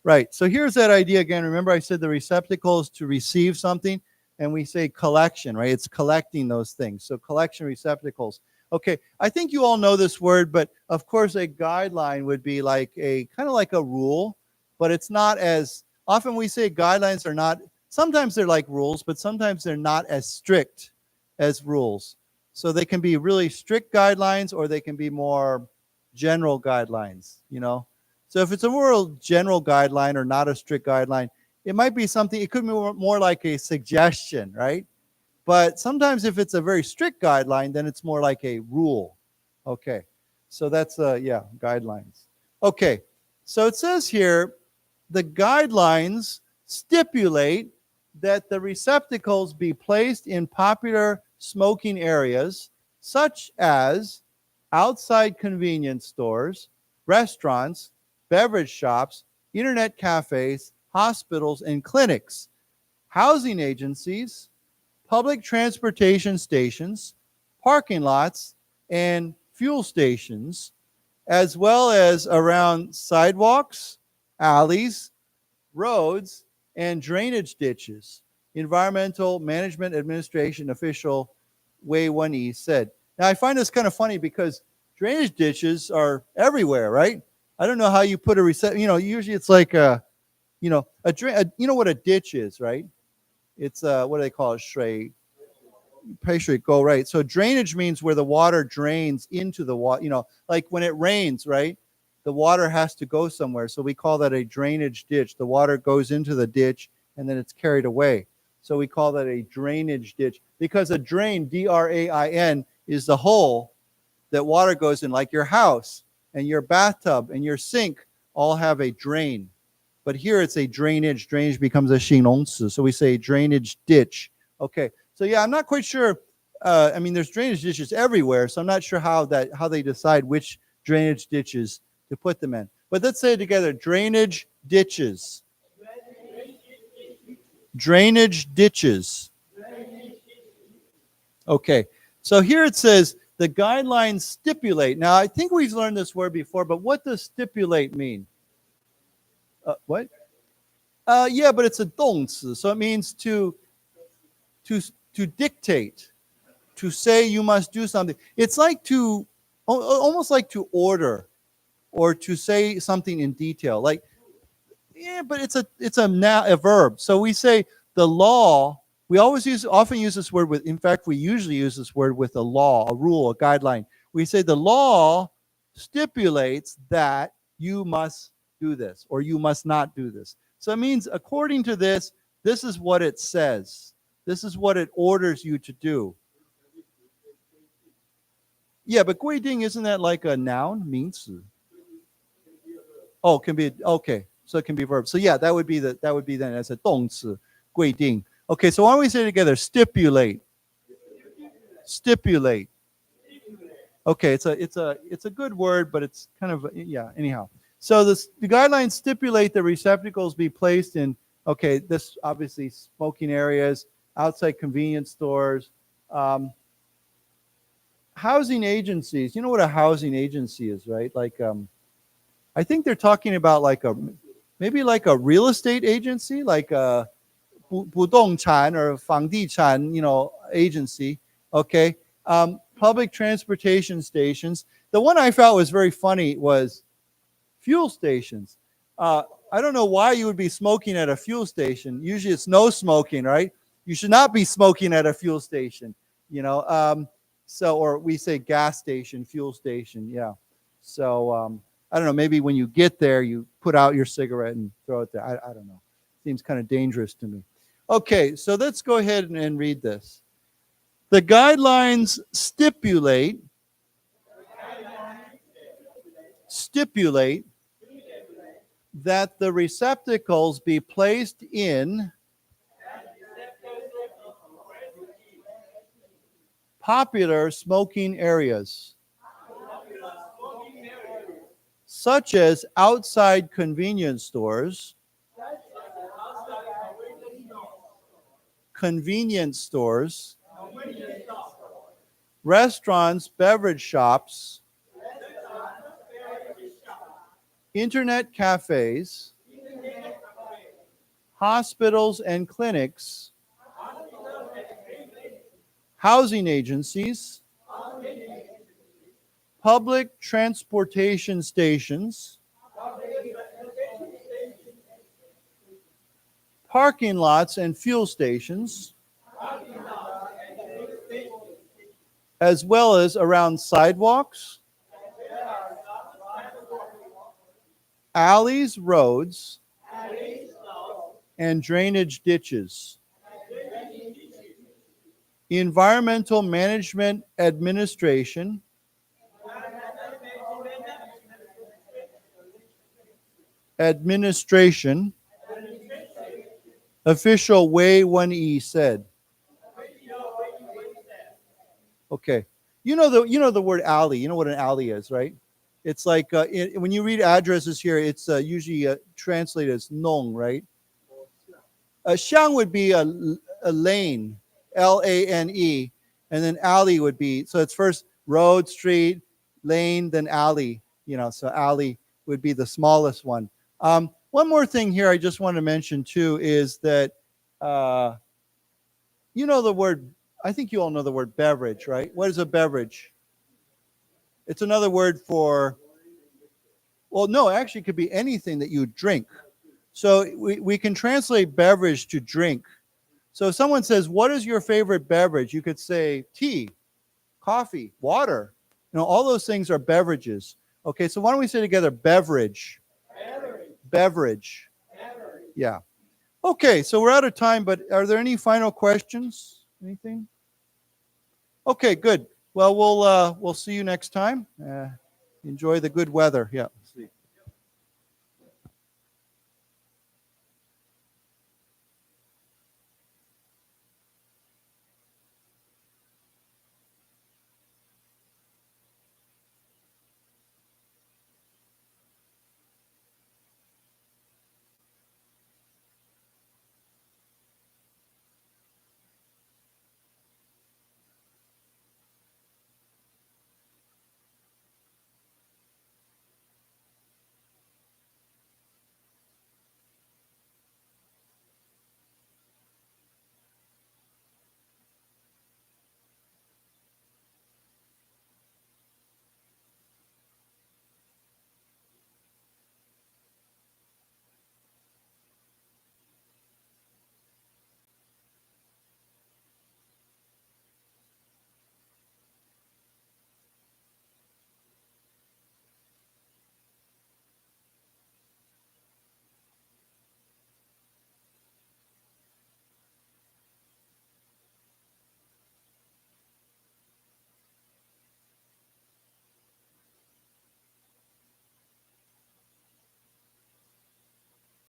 Right, so here's that idea again. Remember I said the receptacle is to receive something, and we say collection, right? It's collecting those things. So collection receptacles. Okay, I think you all know this word, but of course a guideline would be like kind of like a rule, but it's not as, often we say guidelines are not, sometimes they're like rules, but sometimes they're not as strict as rules. So they can be really strict guidelines, or they can be more general guidelines, you know? So if it's a more general guideline or not a strict guideline, it might be something, it could be more like a suggestion, right? But sometimes if it's a very strict guideline, then it's more like a rule. Okay, so that's, guidelines. Okay, so it says here, the guidelines stipulate that the receptacles be placed in popular smoking areas, such as outside convenience stores, restaurants, beverage shops, internet cafes, hospitals, and clinics, housing agencies, public transportation stations, parking lots, and fuel stations, as well as around sidewalks, alleys, roads, and drainage ditches. Environmental Management Administration official Wei Wenyi said. Now, I find this kind of funny because drainage ditches are everywhere, right? I don't know how you put usually it's like you know what a ditch is, right? It's what do they call it? Shui go, right? So drainage means where the water drains into the water, like when it rains, right? The water has to go somewhere. So we call that a drainage ditch. The water goes into the ditch and then it's carried away. So we call that a drainage ditch, because a drain, D-R-A-I-N, is the hole that water goes in, like your house and your bathtub and your sink all have a drain. But here it's a drainage. Drainage becomes a 形容词. So we say drainage ditch. Okay. So yeah, I'm not quite sure. There's drainage ditches everywhere. So I'm not sure how they decide which drainage ditches to put them in. But let's say it together. Drainage ditches. Drainage ditches. Okay. So here it says the guidelines stipulate. Now, I think we've learned this word before, but what does stipulate mean? What? Yeah, but it's a 动词, so it means to dictate, to say you must do something. It's like almost like to order, or to say something in detail. Like, yeah, but it's a verb. So we say the law. We often use this word with. In fact, we usually use this word with a law, a rule, a guideline. We say the law stipulates that you must do this or you must not do this. So it means according to this, this is what it says. This is what it orders you to do. Yeah, but 规定, isn't that like a noun, 名词? Oh, it can be, okay. So it can be a verb. So yeah, that would be then as a 动词, 规定. Okay, so why don't we say it together? Stipulate. Stipulate. Okay, it's a good word, but it's kind of, anyhow. So the guidelines stipulate the receptacles be placed in, okay, this obviously smoking areas, outside convenience stores, housing agencies. You know what a housing agency is, right? Like, I think they're talking about maybe like a real estate agency, like a 不动产 or 房地产, agency. Okay. Public transportation stations. The one I felt was very funny was fuel stations. I don't know why you would be smoking at a fuel station. Usually it's no smoking, right? You should not be smoking at a fuel station, or we say gas station, fuel station. Yeah. So, I don't know, maybe when you get there, you put out your cigarette and throw it there. I don't know. Seems kind of dangerous to me. Okay, so let's go ahead and read this. The guidelines stipulate that the receptacles be placed in popular smoking areas, such as outside convenience stores, restaurants, beverage shops, internet cafes, hospitals and clinics, housing agencies, public transportation stations, parking lots and fuel stations, as well as around sidewalks, alleys, roads, and drainage ditches. Environmental Management Administration. Administration. Official Wei Wen-yi said. Okay. You know the word alley. You know what an alley is, right? It's like when you read addresses here, it's usually translated as nong, right? Xiang would be a lane, L-A-N-E, and then alley would be, so it's first road, street, lane, then alley. So alley would be the smallest one. One more thing here I just want to mention too is that, the word, I think you all know the word beverage, right? What is a beverage? It's another word for, well, no, actually it could be anything that you drink. So we can translate beverage to drink. So if someone says, what is your favorite beverage? You could say tea, coffee, water. All those things are beverages. Okay, so why don't we say together beverage? Beverage. Yeah. Okay, so we're out of time, but are there any final questions? Anything? Okay, good. Well, we'll see you next time. Enjoy the good weather. Yeah.